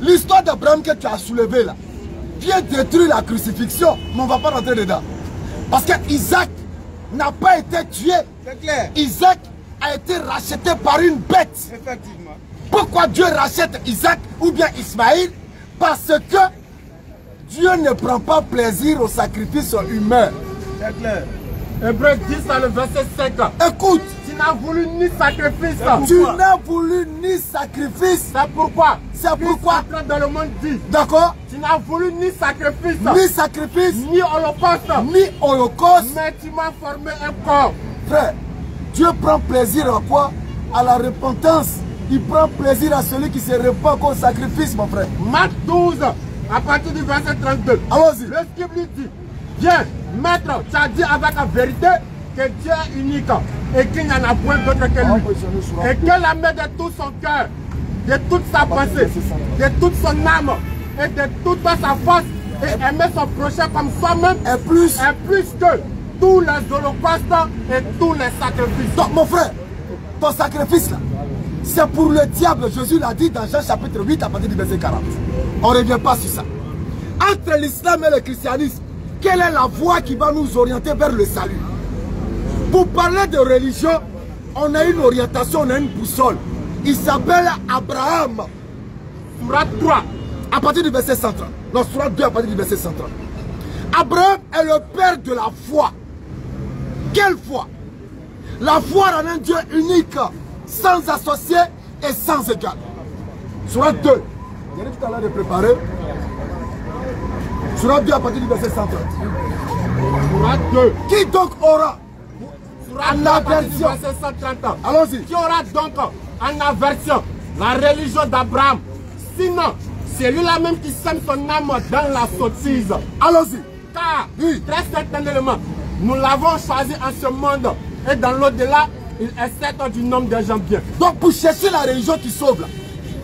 L'histoire d'Abraham que tu as soulevée là, vient détruire la crucifixion, mais on ne va pas rentrer dedans. Parce que Isaac n'a pas été tué. C'est clair. Isaac a été racheté par une bête. Effectivement. Pourquoi Dieu rachète Isaac ou bien Ismaël? Parce que Dieu ne prend pas plaisir au sacrifice humain. C'est clair. Hébreux 10 dans le verset 5. Écoute. Tu n'as voulu ni sacrifice. Tu n'as voulu ni sacrifice. C'est pourquoi. C'est pourquoi. Dans le monde dit. D'accord. Tu n'as voulu ni sacrifice. Ni sacrifice. Ni holocauste. Ni holocauste. Mais tu m'as formé un corps. Frère, Dieu prend plaisir à quoi? À la repentance. Il prend plaisir à celui qui se repent comme sacrifice, mon frère. Marc 12, à partir du verset 32. Allons-y. Le scribe lui dit, viens, maître, tu as dit avec la vérité que Dieu est unique et qu'il n'y en a point d'autre que lui. Et que l'amour de tout son cœur, de toute sa pensée, de toute son âme et de toute sa force et aimer son prochain comme soi-même est plus que tous les holocaustes et tous les sacrifices. Donc mon frère, ton sacrifice là, c'est pour le diable. Jésus l'a dit dans Jean chapitre 8 à partir du verset 40. On ne revient pas sur ça. Entre l'islam et le christianisme, quelle est la voie qui va nous orienter vers le salut? Pour parler de religion, on a une orientation, on a une boussole. Il s'appelle Abraham. Surat 3. À partir du verset 130. Non, Surat 2 à partir du verset 130. Abraham est le père de la foi. Quelle foi? La foi en un Dieu unique, sans associé et sans égal. Surat 2. J'arrive tout à l'heure de préparer. Surat 2 à partir du verset 130. Surat 2. Qui donc aura en aversion, allons-y. Qui aura donc en aversion la religion d'Abraham? Sinon, c'est lui-là même qui sème son âme dans la sottise. Allons-y. Car, oui, très certainement, nous l'avons choisi en ce monde. Et dans l'au-delà, il est certes du nombre de gens bien. Donc pour chercher la religion qui sauve, là,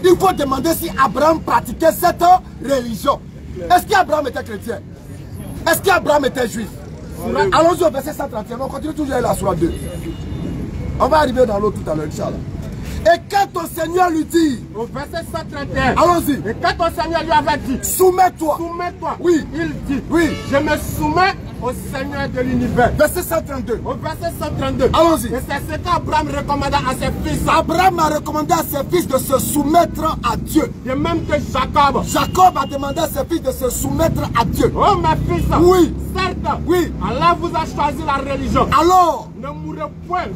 il faut demander si Abraham pratiquait cette religion. Est-ce qu'Abraham était chrétien? Est-ce qu'Abraham était juif? Allons-y au verset 131. On continue toujours là sur la 2. On va arriver dans l'autre tout à l'heure, Inch'Allah. Et quand ton Seigneur lui dit, au verset 131, allons-y. Et quand ton Seigneur lui avait dit, soumets-toi. Soumets-toi. Oui. Il dit, oui, je me soumets au Seigneur de l'univers. Verset 132. Au verset 132. Allons-y. Et c'est ce qu'Abraham recommanda à ses fils. Abraham a recommandé à ses fils de se soumettre à Dieu. De même que Jacob. Jacob a demandé à ses fils de se soumettre à Dieu. Oh mes fils. Oui. Certes. Oui. Allah vous a choisi la religion. Alors. Ne mourrez point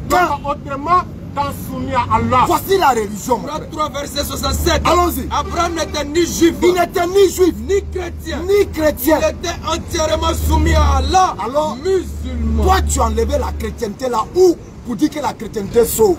autrement qu'en soumis à Allah. Voici la religion. 3 verset 67. Allons-y. Abraham n'était ni juif. Il n'était ni juif. Ni chrétien. Ni chrétien. Il était entièrement soumis à Allah. Alors, musulman. Toi, tu as enlevé la chrétienté là où pour dire que la chrétienté sauve.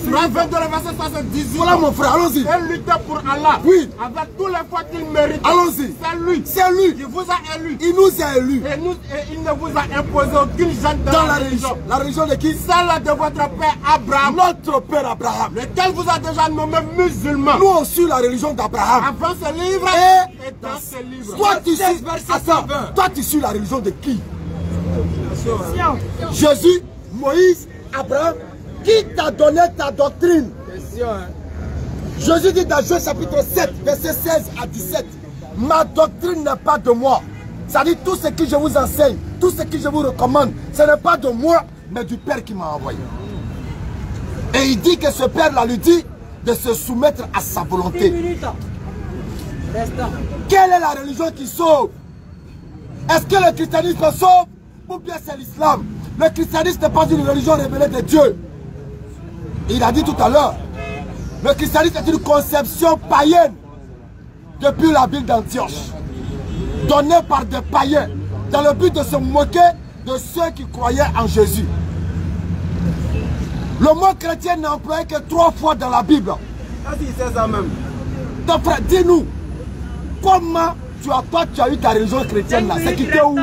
Surat 22, verset 78. Voilà mon frère, allons-y. Et lutter pour Allah. Oui. Avec tous les fois qu'il mérite. Allons-y. C'est lui. C'est lui. Qui vous a élu. Il nous a élus. Et il ne vous a imposé aucune gente dans la religion. La religion de qui? Celle de votre père Abraham. Notre père Abraham. Lequel vous a déjà nommé musulman. Nous on suit la religion d'Abraham. Avant ce livre et dans ce livre. Toi tu suis. Attends. Toi tu suis la religion de qui? Jésus, Moïse, Abraham. Qui t'a donné ta doctrine? Jésus dit dans Jean chapitre 7, verset 16 à 17. Ma doctrine n'est pas de moi. Ça dit tout ce que je vous enseigne, tout ce que je vous recommande, ce n'est pas de moi, mais du Père qui m'a envoyé. Et il dit que ce Père-là lui dit de se soumettre à sa volonté. Quelle est la religion qui sauve? Est-ce que le christianisme sauve ou bien c'est l'islam? Le christianisme n'est pas une religion révélée de Dieu. Il a dit tout à l'heure, le christianisme est une conception païenne depuis la ville d'Antioche, donnée par des païens dans le but de se moquer de ceux qui croyaient en Jésus. Le mot chrétien n'est employé que 3 fois dans la Bible. C'est ça même. Donc frère, dis-nous, comment tu as eu ta religion chrétienne là? C'est quitté où?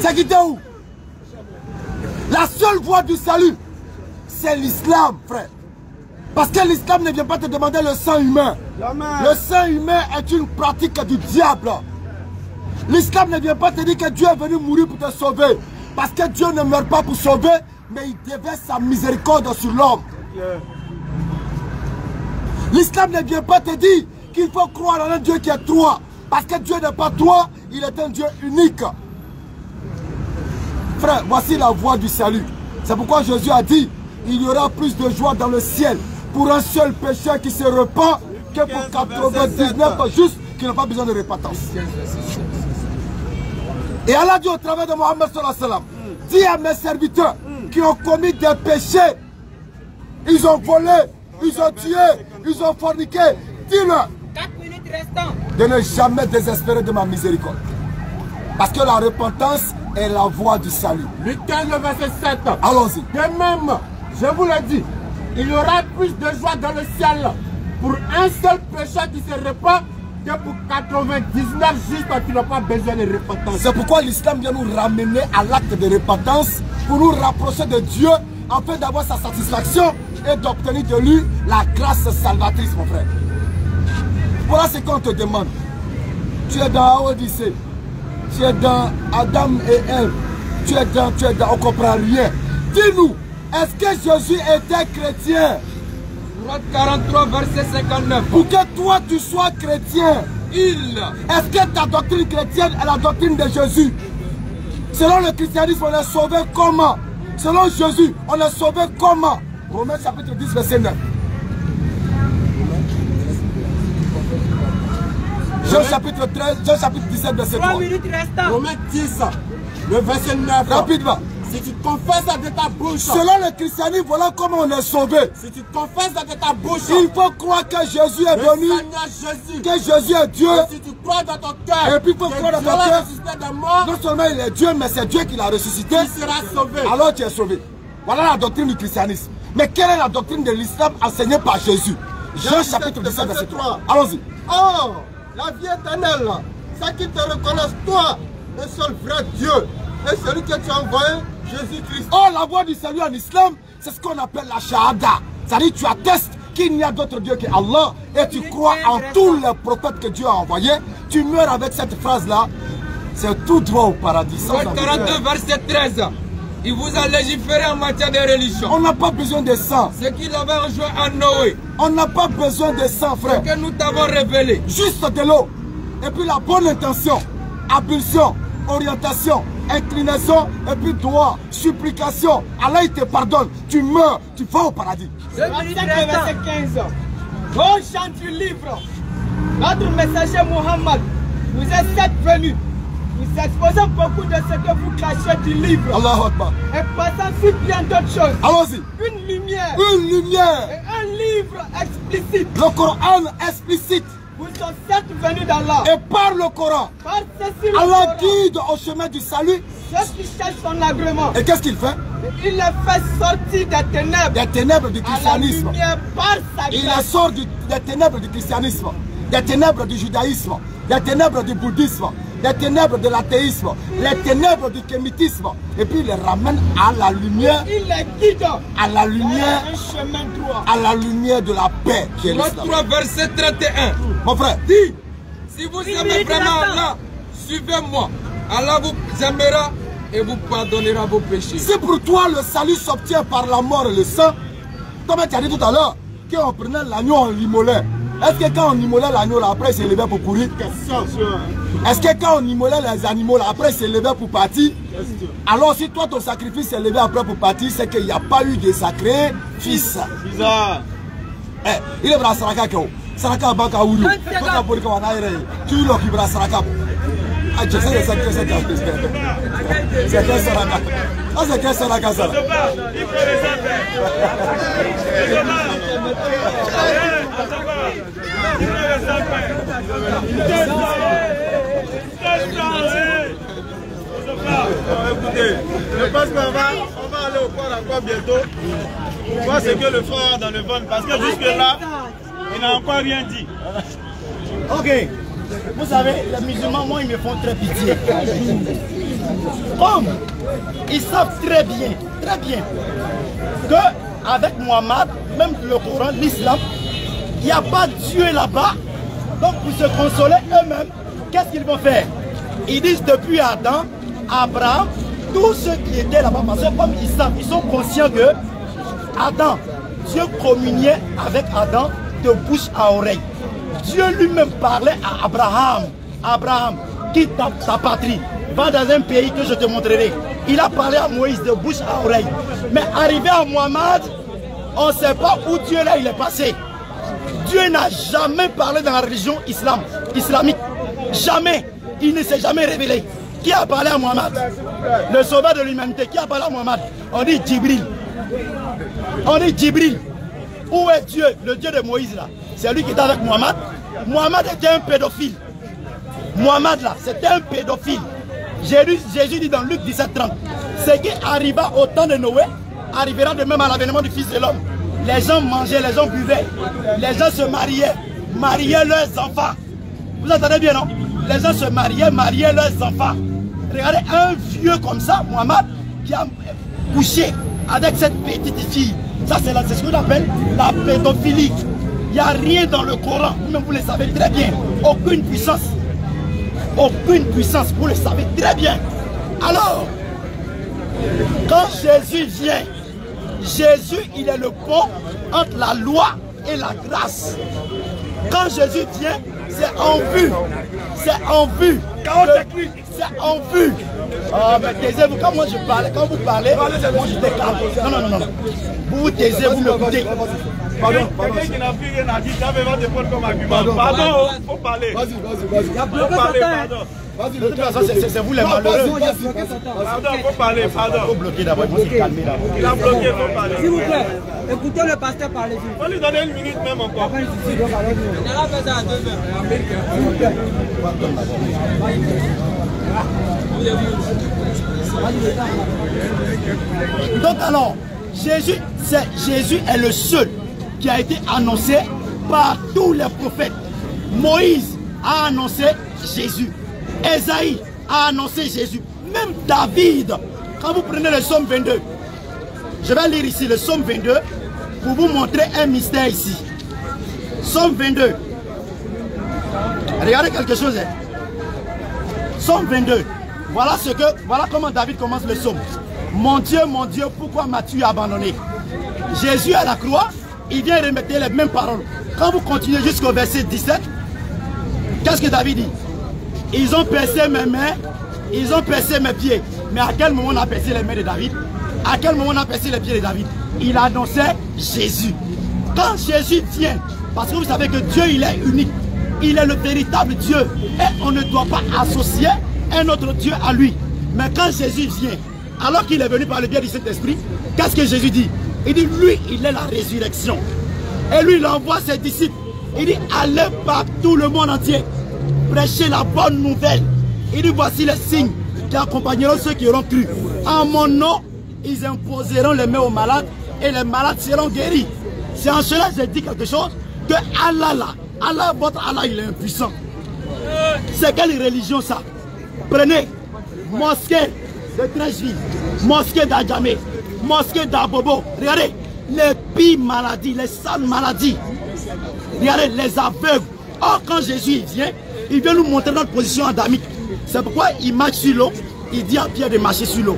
C'est quitté où? La seule voie du salut, c'est l'islam, frère. Parce que l'islam ne vient pas te demander le sang humain. Le sang humain est une pratique du diable. L'islam ne vient pas te dire que Dieu est venu mourir pour te sauver. Parce que Dieu ne meurt pas pour sauver, mais il déverse sa miséricorde sur l'homme. L'islam ne vient pas te dire qu'il faut croire en un Dieu qui est 3. Parce que Dieu n'est pas 3, il est un Dieu unique. Frère, voici la voie du salut. C'est pourquoi Jésus a dit, il y aura plus de joie dans le ciel pour un seul pécheur qui se repent que pour 99 justes qui n'ont pas besoin de repentance. Et Allah dit au travers de Mohammed sallallahu alayhi wa sallam, dis à mes serviteurs qui ont commis des péchés, ils ont volé, ils ont tué, ils ont forniqué, dis-leur 4 minutes restantes de ne jamais désespérer de ma miséricorde. Parce que la repentance est la voie du salut. Luc 15, verset 7. Allons-y. De même, je vous le dis, il y aura plus de joie dans le ciel pour un seul pécheur qui se repent que pour 99 justes qui n'ont pas besoin de repentance. C'est pourquoi l'islam vient nous ramener à l'acte de repentance pour nous rapprocher de Dieu afin d'avoir sa satisfaction et d'obtenir de lui la grâce salvatrice, mon frère. Voilà ce qu'on te demande. Tu es dans Odyssée. Tu es dans Adam et Ève. Tu es dans, on ne comprend rien. Dis-nous, est-ce que Jésus était chrétien? 43, verset 59. Pour que toi tu sois chrétien, est-ce que ta doctrine chrétienne est la doctrine de Jésus? Selon le christianisme, on est sauvé comment? Selon Jésus, on est sauvé comment? Romains chapitre 10, verset 9. Jean chapitre 13, Jean chapitre 17, verset 3. 3 minutes restant. Romains 10, le verset 9. Rapidement. Si tu confesses de ta bouche, selon le christianisme, voilà comment on est sauvé. Si tu confesses de ta bouche, il faut croire que Jésus est venu, que Jésus est Dieu. Et si tu crois dans ton cœur, et puis il faut croire dans ton cœur, non seulement il est Dieu, mais c'est Dieu qui l'a ressuscité. Tu seras sauvé. Alors tu es sauvé. Voilà la doctrine du christianisme. Mais quelle est la doctrine de l'islam enseignée par Jésus? Jean chapitre 17, verset 3. Allons-y. Oh, la vie éternelle, c'est qu'ils te reconnaissent toi, le seul vrai Dieu, et celui que tu as envoyé, Jésus-Christ. Oh, la voie du salut en islam, c'est ce qu'on appelle la shahada. C'est-à-dire tu attestes qu'il n'y a d'autre Dieu que Allah et tu crois en tous les prophètes que Dieu a envoyés. Tu meurs avec cette phrase-là, c'est tout droit au paradis. 42, verset 13. Il vous a légiféré en matière de religion. On n'a pas besoin de sang. Ce qu'il avait enjoint à Noé. On n'a pas besoin de sang, frère. Ce que nous t'avons révélé. Juste de l'eau. Et puis la bonne intention, impulsion, orientation, inclination, et puis droit, supplication. Allah il te pardonne. Tu meurs, tu vas au paradis. Verset 15. Au chant du livre, notre messager Mohammed vous êtes venu. Vous exposez beaucoup de ce que vous cachez du livre. Allahu Akbar. Et passant sur bien d'autres choses. Allons-y. Une lumière. Une lumière. Et un livre explicite. Le Coran explicite. Vous sont certes venus d'Allah. Et par le Coran, par Allah guide au chemin du salut. Ceux qui cherchent son agrément. Et qu'est-ce qu'il fait? Il les fait sortir des ténèbres. Des ténèbres du christianisme. À la lumière par sa grâce. Il les sort des ténèbres du christianisme, des ténèbres du judaïsme, des ténèbres du bouddhisme, des ténèbres de l'athéisme, les ténèbres du kémitisme. Et puis il les ramène à la lumière. Il les guide à la lumière. Un chemin droit. À la lumière de la paix qui est l'islam. 3 verset 31. Mon frère, dis. Si vous aimez vraiment Allah, suivez-moi. Allah vous aimera et vous pardonnera vos péchés. Si pour toi le salut s'obtient par la mort et le sang, comme tu as dit tout à l'heure, qu'on prenait l'agneau, on l'immolait. Est-ce que quand on immolait l'agneau, là, après il s'est levé pour courir? Est-ce que quand on immolait les animaux, là, après il s'est levé pour partir? Alors si toi ton sacrifice s'est levé après pour partir, c'est qu'il n'y a pas eu de sacrifice. Bizarre. Eh, il est vrai, Saraka Kao. Saraka Baka Oulu. Baka Borika Wanaire. Tu l'as qui bras Saraka. Ah, je sais que c'est que c'est que c'est Saraka. Ah, c'est que Saraka ça. Il faut écoutez, je pense qu'on va aller au port encore bientôt pour voir ce que le frère a dans le ventre, parce que jusque-là, il n'a encore rien dit. Ok, vous savez, les musulmans, moi, ils me font très pitié. Comme ils savent très bien, qu'avec Mohammed, même le Coran, l'islam, il n'y a pas Dieu là-bas. Donc pour se consoler eux-mêmes, qu'est-ce qu'ils vont faire? Ils disent depuis Adam, Abraham, tous ceux qui étaient là-bas, parce que comme ils savent, ils sont conscients que Adam, Dieu communiait avec Adam de bouche à oreille. Dieu lui-même parlait à Abraham. Abraham, quitte ta patrie, va dans un pays que je te montrerai. Il a parlé à Moïse de bouche à oreille. Mais arrivé à Mohammed, on ne sait pas où Dieu là il est passé. Dieu n'a jamais parlé dans la religion islamique. Jamais. Il ne s'est jamais révélé. Qui a parlé à Mohammed? Le sauveur de l'humanité. Qui a parlé à Mohammed? On dit Djibril. On dit Djibril. Où est Dieu? Le Dieu de Moïse là. C'est lui qui était avec Mohammed. Mohammed était un pédophile. Mohammed là, c'était un pédophile. Jésus dit dans Luc 17:30, ce qui arriva au temps de Noé arrivera de même à l'avènement du Fils de l'homme. Les gens mangeaient, les gens buvaient, les gens se mariaient leurs enfants. Vous entendez bien, non? Les gens se mariaient leurs enfants. Regardez un vieux comme ça, Mohammed, qui a couché avec cette petite fille. Ça, c'est ce qu'on appelle la pédophilie. Il n'y a rien dans le Coran, vous-même vous le savez très bien, aucune puissance. aucune puissance, vous le savez très bien. Alors, quand Jésus vient, Jésus, il est le pont entre la loi et la grâce. Quand Jésus vient, c'est en vue. C'est en vue. C'est en vue. Oh, mais taisez-vous, quand moi je parle, quand vous parlez, moi je déclare. Non. Vous vous taisez, vous m'écoutez. Pardon. Quelqu'un qui n'a plus rien à dire, ça va te prendre comme argument. Pardon, faut parler. Vas-y. Faut parler, pardon. De toute façon, c'est vous les malheureux. Pardon, faut parler, pardon. Il faut bloquer d'abord, il faut se calmer d'abord. Il a bloqué, faut parler. S'il vous plaît, écoutez le pasteur parler. On va lui donner une minute même encore. Donc alors, Jésus est le seul qui a été annoncé par tous les prophètes. Moïse a annoncé Jésus. Ésaïe a annoncé Jésus. Même David, quand vous prenez le psaume 22, je vais lire ici le psaume 22 pour vous montrer un mystère ici. Psaume 22. Regardez quelque chose. Psaume 22. Voilà comment David commence le psaume. Mon Dieu, pourquoi m'as-tu abandonné? Jésus à la croix, il vient remettre les mêmes paroles. Quand vous continuez jusqu'au verset 17, qu'est-ce que David dit? Ils ont percé mes mains, ils ont percé mes pieds. Mais à quel moment on a percé les mains de David? À quel moment on a percé les pieds de David? Il annonçait Jésus. Quand Jésus vient, parce que vous savez que Dieu il est unique, il est le véritable Dieu. Et on ne doit pas associer un autre Dieu à lui. Mais quand Jésus vient, alors qu'il est venu par le biais du Saint-Esprit, qu'est-ce que Jésus dit? Il dit, lui, il est la résurrection. Et lui, il envoie ses disciples. Il dit, allez par tout le monde entier, prêchez la bonne nouvelle. Il dit, voici les signes qui accompagneront ceux qui auront cru. En mon nom, ils imposeront les mains aux malades et les malades seront guéris. C'est en cela que j'ai dit quelque chose, que Allah là, Allah, votre Allah, il est impuissant. C'est quelle religion ça? Prenez mosquée de Treichville, mosquée d'Adjamé, mosquée d'Abobo. Regardez, les pires maladies, les sales maladies. Regardez, les aveugles. Or, quand Jésus vient, il vient nous montrer notre position adamique. C'est pourquoi il marche sur l'eau, il dit à Pierre de marcher sur l'eau.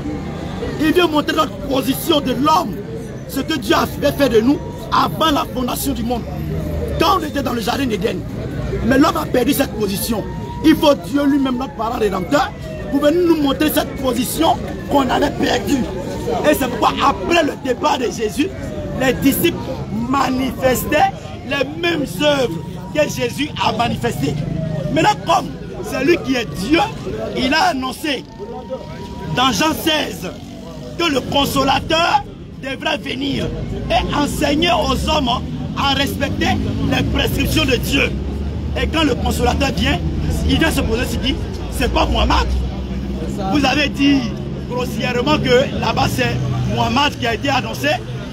Il vient montrer notre position de l'homme, ce que Dieu avait fait de nous avant la fondation du monde. Quand on était dans le jardin d'Éden, mais l'homme a perdu cette position. Il faut Dieu lui-même, notre parent rédempteur, pour venir nous montrer cette position qu'on avait perdue. Et c'est pourquoi après le départ de Jésus, les disciples manifestaient les mêmes œuvres que Jésus a manifestées. Maintenant, comme c'est lui qui est Dieu, il a annoncé dans Jean 16 que le consolateur devrait venir et enseigner aux hommes à respecter les prescriptions de Dieu. Et quand le consolateur vient, il vient se poser, il dit, c'est pas Muhammad. Vous avez dit grossièrement que là-bas c'est Muhammad qui a été annoncé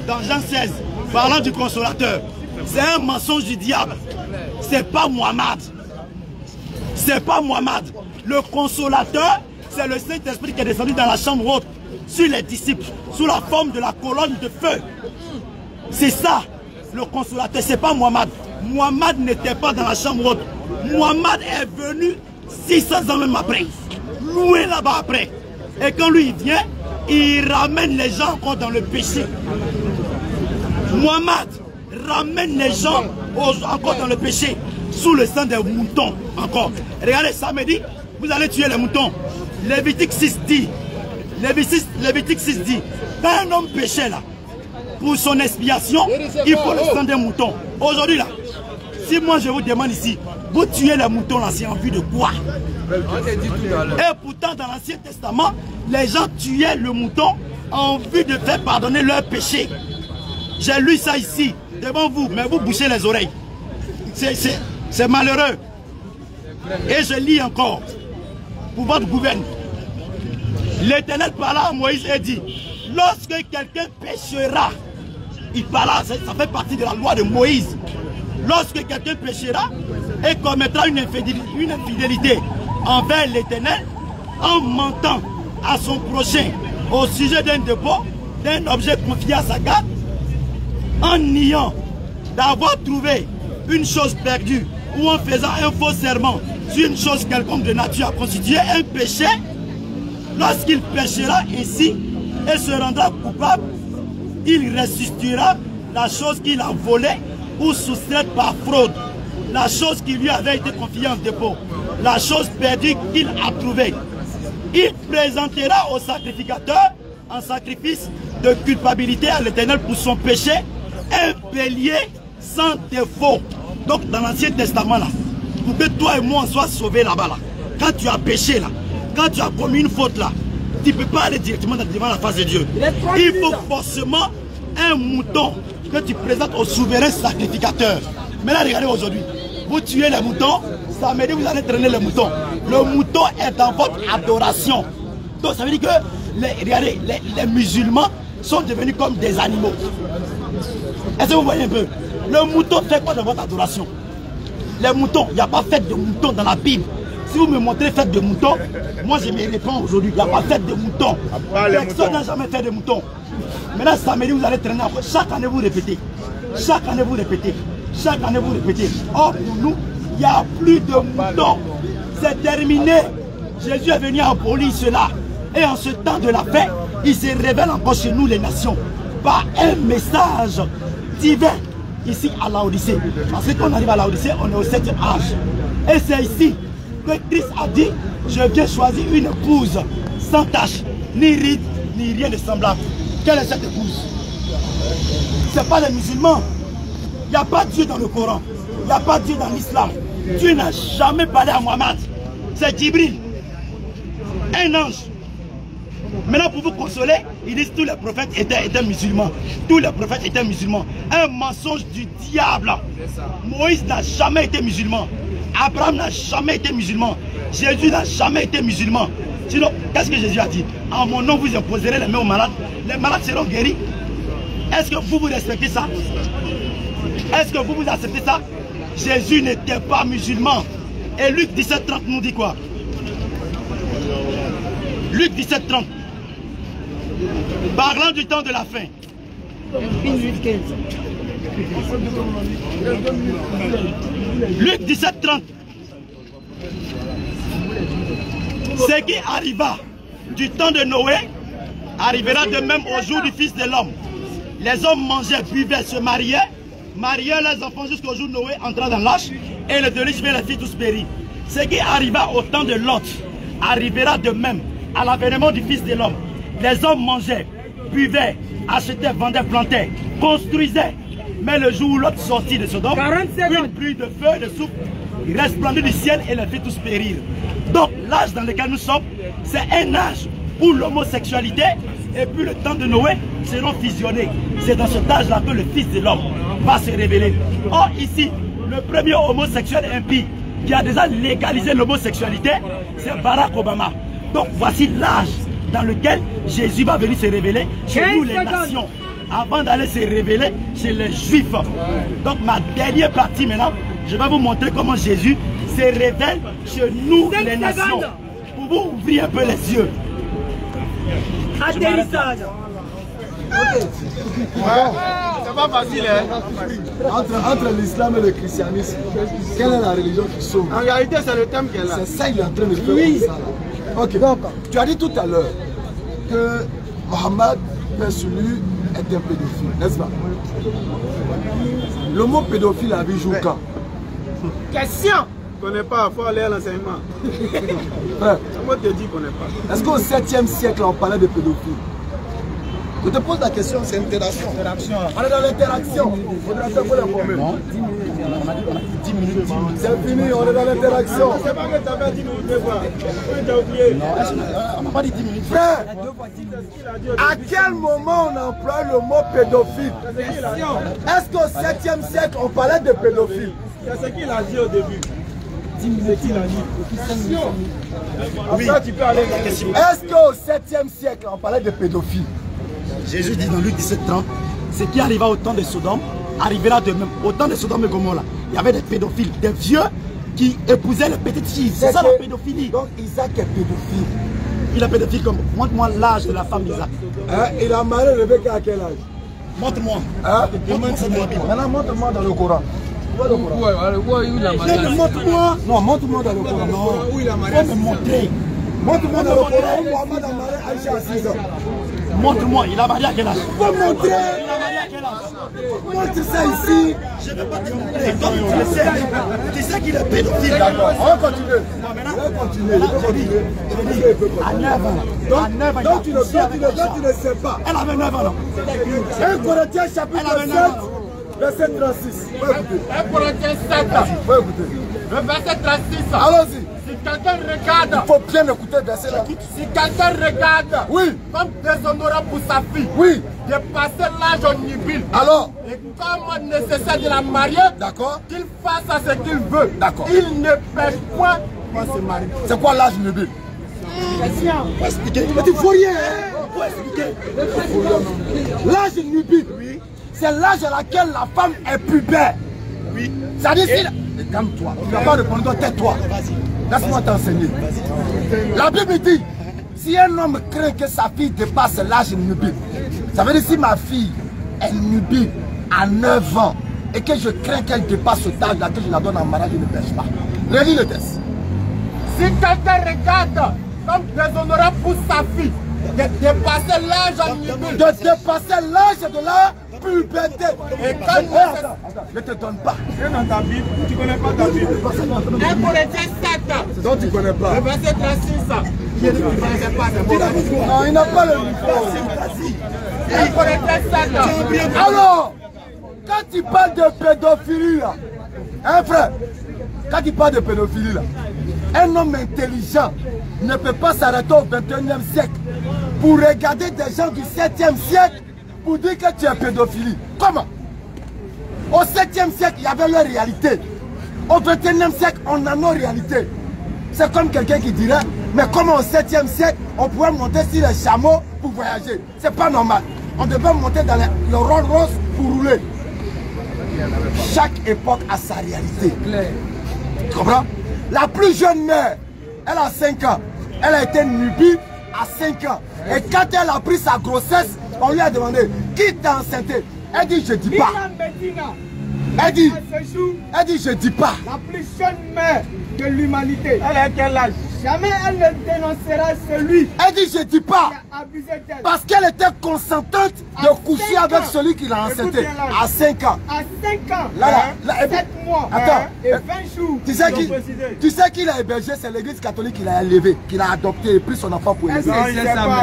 dans Jean 16, parlant du consolateur. C'est un mensonge du diable. C'est pas Muhammad. C'est pas Muhammad. Le consolateur, c'est le Saint-Esprit qui est descendu dans la chambre haute sur les disciples, sous la forme de la colonne de feu. C'est ça, le consolateur, c'est pas Muhammad. Muhammad n'était pas dans la chambre haute. Muhammad est venu 600 ans même après, loué là-bas après. Et quand lui il vient, il ramène les gens encore dans le péché. Muhammad ramène les gens encore dans le péché, sous le sang des moutons encore. Regardez, samedi, vous allez tuer les moutons. Lévitique 6 dit, Lévitique 6 dit, quand un homme péchait là, pour son expiation, il faut le sang des moutons. Aujourd'hui là, si moi je vous demande ici, vous tuez les moutons là, c'est en vue de quoi? Et pourtant dans l'Ancien Testament, les gens tuaient le mouton en vue de faire pardonner leurs péchés. J'ai lu ça ici, devant vous, mais vous bouchez les oreilles. C'est malheureux. Et je lis encore, pour votre gouvernement. L'Éternel parla à Moïse et dit, lorsque quelqu'un péchera, il parla, ça fait partie de la loi de Moïse. Lorsque quelqu'un péchera et commettra une infidélité envers l'Éternel, en mentant à son prochain au sujet d'un dépôt, d'un objet confié à sa garde, en niant d'avoir trouvé une chose perdue ou en faisant un faux serment sur une chose quelconque de nature à constituer un péché, lorsqu'il péchera ici et se rendra coupable, il restituera la chose qu'il a volée ou soustraite par fraude, la chose qui lui avait été confiée en dépôt, la chose perdue qu'il a trouvée. Il présentera au sacrificateur en sacrifice de culpabilité à l'Éternel pour son péché un bélier sans défaut. Donc dans l'Ancien Testament là, pour que toi et moi on soit sauvés là-bas là, quand tu as péché là, quand tu as commis une faute là, tu ne peux pas aller directement devant la face de Dieu. Il faut forcément un mouton que tu présentes au souverain sacrificateur. Maintenant regardez aujourd'hui, vous tuez les moutons, samedi vous allez traîner le mouton. Le mouton est dans votre adoration. Donc ça veut dire que regardez, les musulmans sont devenus comme des animaux. Est-ce que vous voyez un peu? Le mouton fait quoi dans votre adoration? Les moutons, il n'y a pas fête de mouton dans la Bible. Si vous me montrez fête de mouton, moi je me réponds aujourd'hui, il n'y a pas fête de mouton. Personne n'a jamais fait de mouton. Maintenant samedi vous allez traîner après. Chaque année vous répétez. Chaque année vous répétez. Chaque année vous répétez. Or pour nous, il n'y a plus de moutons. C'est terminé. Jésus est venu abolir cela. Et en ce temps de la paix, il se révèle encore chez nous les nations par un message divin ici à Laodicée. Parce que quand on arrive à Laodicée, on est au 7e âge. Et c'est ici que Christ a dit, je viens choisir une épouse sans tache, ni ride, ni rien de semblable. Quelle est cette épouse? Ce n'est pas les musulmans. Il n'y a pas Dieu dans le Coran. Il n'y a pas Dieu dans l'islam. Dieu n'a jamais parlé à Mohammed. C'est Djibril, un ange. Maintenant pour vous consoler, ils disent que tous les prophètes étaient musulmans. Tous les prophètes étaient musulmans. Un mensonge du diable. Moïse n'a jamais été musulman. Abraham n'a jamais été musulman. Jésus n'a jamais été musulman. Sinon, qu'est-ce que Jésus a dit? En mon nom, vous imposerez les mains aux malades. Les malades seront guéris. Est-ce que vous respectez ça? Est-ce que vous acceptez ça? Jésus n'était pas musulman. Et Luc 17:30 nous dit quoi? Luc 17:30. Parlant du temps de la fin. Luc 17:30. Ce qui arriva du temps de Noé arrivera de même au jour du Fils de l'homme. Les hommes mangeaient, buvaient, se mariaient les enfants jusqu'au jour où Noé entra dans l'arche et les deux riches les filles tous périr. Ce qui arriva au temps de Lot arrivera de même à l'avènement du Fils de l'homme. Les hommes mangeaient, buvaient, achetaient, vendaient, plantaient, construisaient. Mais le jour où Lot sortit de Sodome, une pluie de feu et de souffle resplendit du ciel et les fit tous périr. Donc l'âge dans lequel nous sommes, c'est un âge où l'homosexualité et puis le temps de Noé seront fusionnés. C'est dans cet âge-là que le Fils de l'homme va se révéler. Or ici, le premier homosexuel impie qui a déjà légalisé l'homosexualité, c'est Barack Obama. Donc voici l'âge dans lequel Jésus va venir se révéler chez nous les nations, avant d'aller se révéler chez les Juifs. Donc ma dernière partie maintenant, je vais vous montrer comment Jésus se révèle chez nous les nations. Pour vous ouvrir un peu les yeux. Atterrissage. C'est pas facile, hein? Entre l'islam et le christianisme, quelle est la religion qui sauve? En réalité, c'est le thème qu'elle a. C'est ça qu'il est en train de faire. Oui. Ok, donc, tu as dit tout à l'heure que Mohammed, Père sur lui, est un pédophile, n'est-ce pas? Le mot pédophile a vu jour quand? Question! Je ne connais pas, il faut aller à l'enseignement. Comment te dis qu'on ne connaît pas? Est-ce qu'au 7e siècle, on parlait de pédophile? Je te pose la question, c'est une interaction. On est dans l'interaction. Il faudra faire pour l'informer. Non, 10 minutes, on a dit 10 minutes. C'est fini, on est dans l'interaction. C'est pas que tu avais 10 minutes de voir. Tu as oublié. Non, on n'a pas dit 10 minutes. Frère, à quel moment on emploie le mot pédophile? Est-ce qu'au 7e siècle, on parlait de pédophile? C'est ce qu'il a dit au début. 10 minutes, il a dit. Oui. Est-ce qu'au 7e siècle, on parlait de pédophile? Jésus dit dans Luc 17:30, ce qui arriva au temps de Sodome arrivera de même. Au temps de Sodome et Gomorrhe, il y avait des pédophiles, des vieux qui épousaient les petites filles. C'est ça la pédophilie. Donc Isaac est pédophile. Il est pédophile comme. Montre-moi l'âge de la femme d'Isaac. Hein? Il a marié Rebecca à quel âge? Montre-moi. Hein? Montre-moi. Maintenant montre-moi dans le Coran. Montre-moi. Non, montre-moi dans le Coran. Non, il faut me montrer. Montre-moi dans le Coran où Mohamed a marié Aïcha à 6 ans. Montre-moi, il a marié à quel âge? Faut montrer. Il a marié à quel âge? Montre ça ici. Je ne vais pas te montrer. Donc, tu sais qu'il est pédophile. D'accord, on va continuer. On va continuer. À 9 ans. Donc tu ne sais pas. Elle avait 9 ans. 1 Corinthiens chapitre 7, verset 36. 1 Corinthiens 7, le verset 36. Allons-y. Si quelqu'un regarde, Il faut bien écouter le verset là. si quelqu'un regarde, Oui. comme déshonorable pour sa fille, Oui. dépasser l'âge nubile, Alors, et comme nécessaire de la marier, d'accord. qu'il fasse ce qu'il veut. D'accord. Il ne pêche point pour se marier. C'est quoi l'âge nubile? Faut expliquer. Mais tu ne faut rien. Faut expliquer. L'âge nubile, oui, c'est l'âge à laquelle la femme est pubère. Oui. Ça dit si... Calme-toi. Tu ne vas pas répondre, donc tais-toi. Laisse-moi t'enseigner. La Bible dit, si un homme craint que sa fille dépasse l'âge nubile, ça veut dire si ma fille est nubile à 9 ans et que je crains qu'elle dépasse cet âge-là, que je la donne en mariage, je ne pêche pas. Relis le texte. Si quelqu'un regarde comme déshonorable pour sa fille, de dépasser l'âge nubile, De dépasser l'âge de la puberté. Et quand je ne te donne pas. Viens dans ta Bible, tu ne connais pas ta Bible. 1 Corinthiens 7, C'est donc tu ne connais pas. le verset 36. Je ne connaissais pas, c'est bon. Non, il n'a pas le niveau. 1 Corinthiens 7. Alors, quand tu parles de pédophilie là, hein frère, quand tu parles de pédophilie là, un homme intelligent ne peut pas s'arrêter au 21e siècle pour regarder des gens du 7e siècle pour dire que tu es pédophilie. Comment? Au 7e siècle, il y avait leur réalité. Au 21e siècle, on a nos réalités. C'est comme quelqu'un qui dirait, mais comment au 7e siècle, on pourrait monter sur les chameaux pour voyager? C'est pas normal. On devait monter dans le Rolls Royce pour rouler. Chaque époque a sa réalité. Tu comprends? La plus jeune mère, elle a 5 ans. Elle a été nubile à 5 ans. Et quand elle a pris sa grossesse, on lui a demandé, qui t'a enceinté? Elle dit, je dis pas. Elle dit, je dis pas. La plus jeune mère de l'humanité. Elle est quel âge? Jamais elle ne dénoncera celui Elle dit, je dis pas. qui a abusé d'elle. Parce qu'elle était consentante de coucher avec celui qui l'a enceinté à 5 ans. À 5 ans, Là, 7 mois Attends. et 20 jours. Tu sais qui l'a hébergé? C'est l'église catholique qui l'a élevé, qui l'a adopté et pris son enfant pour élever.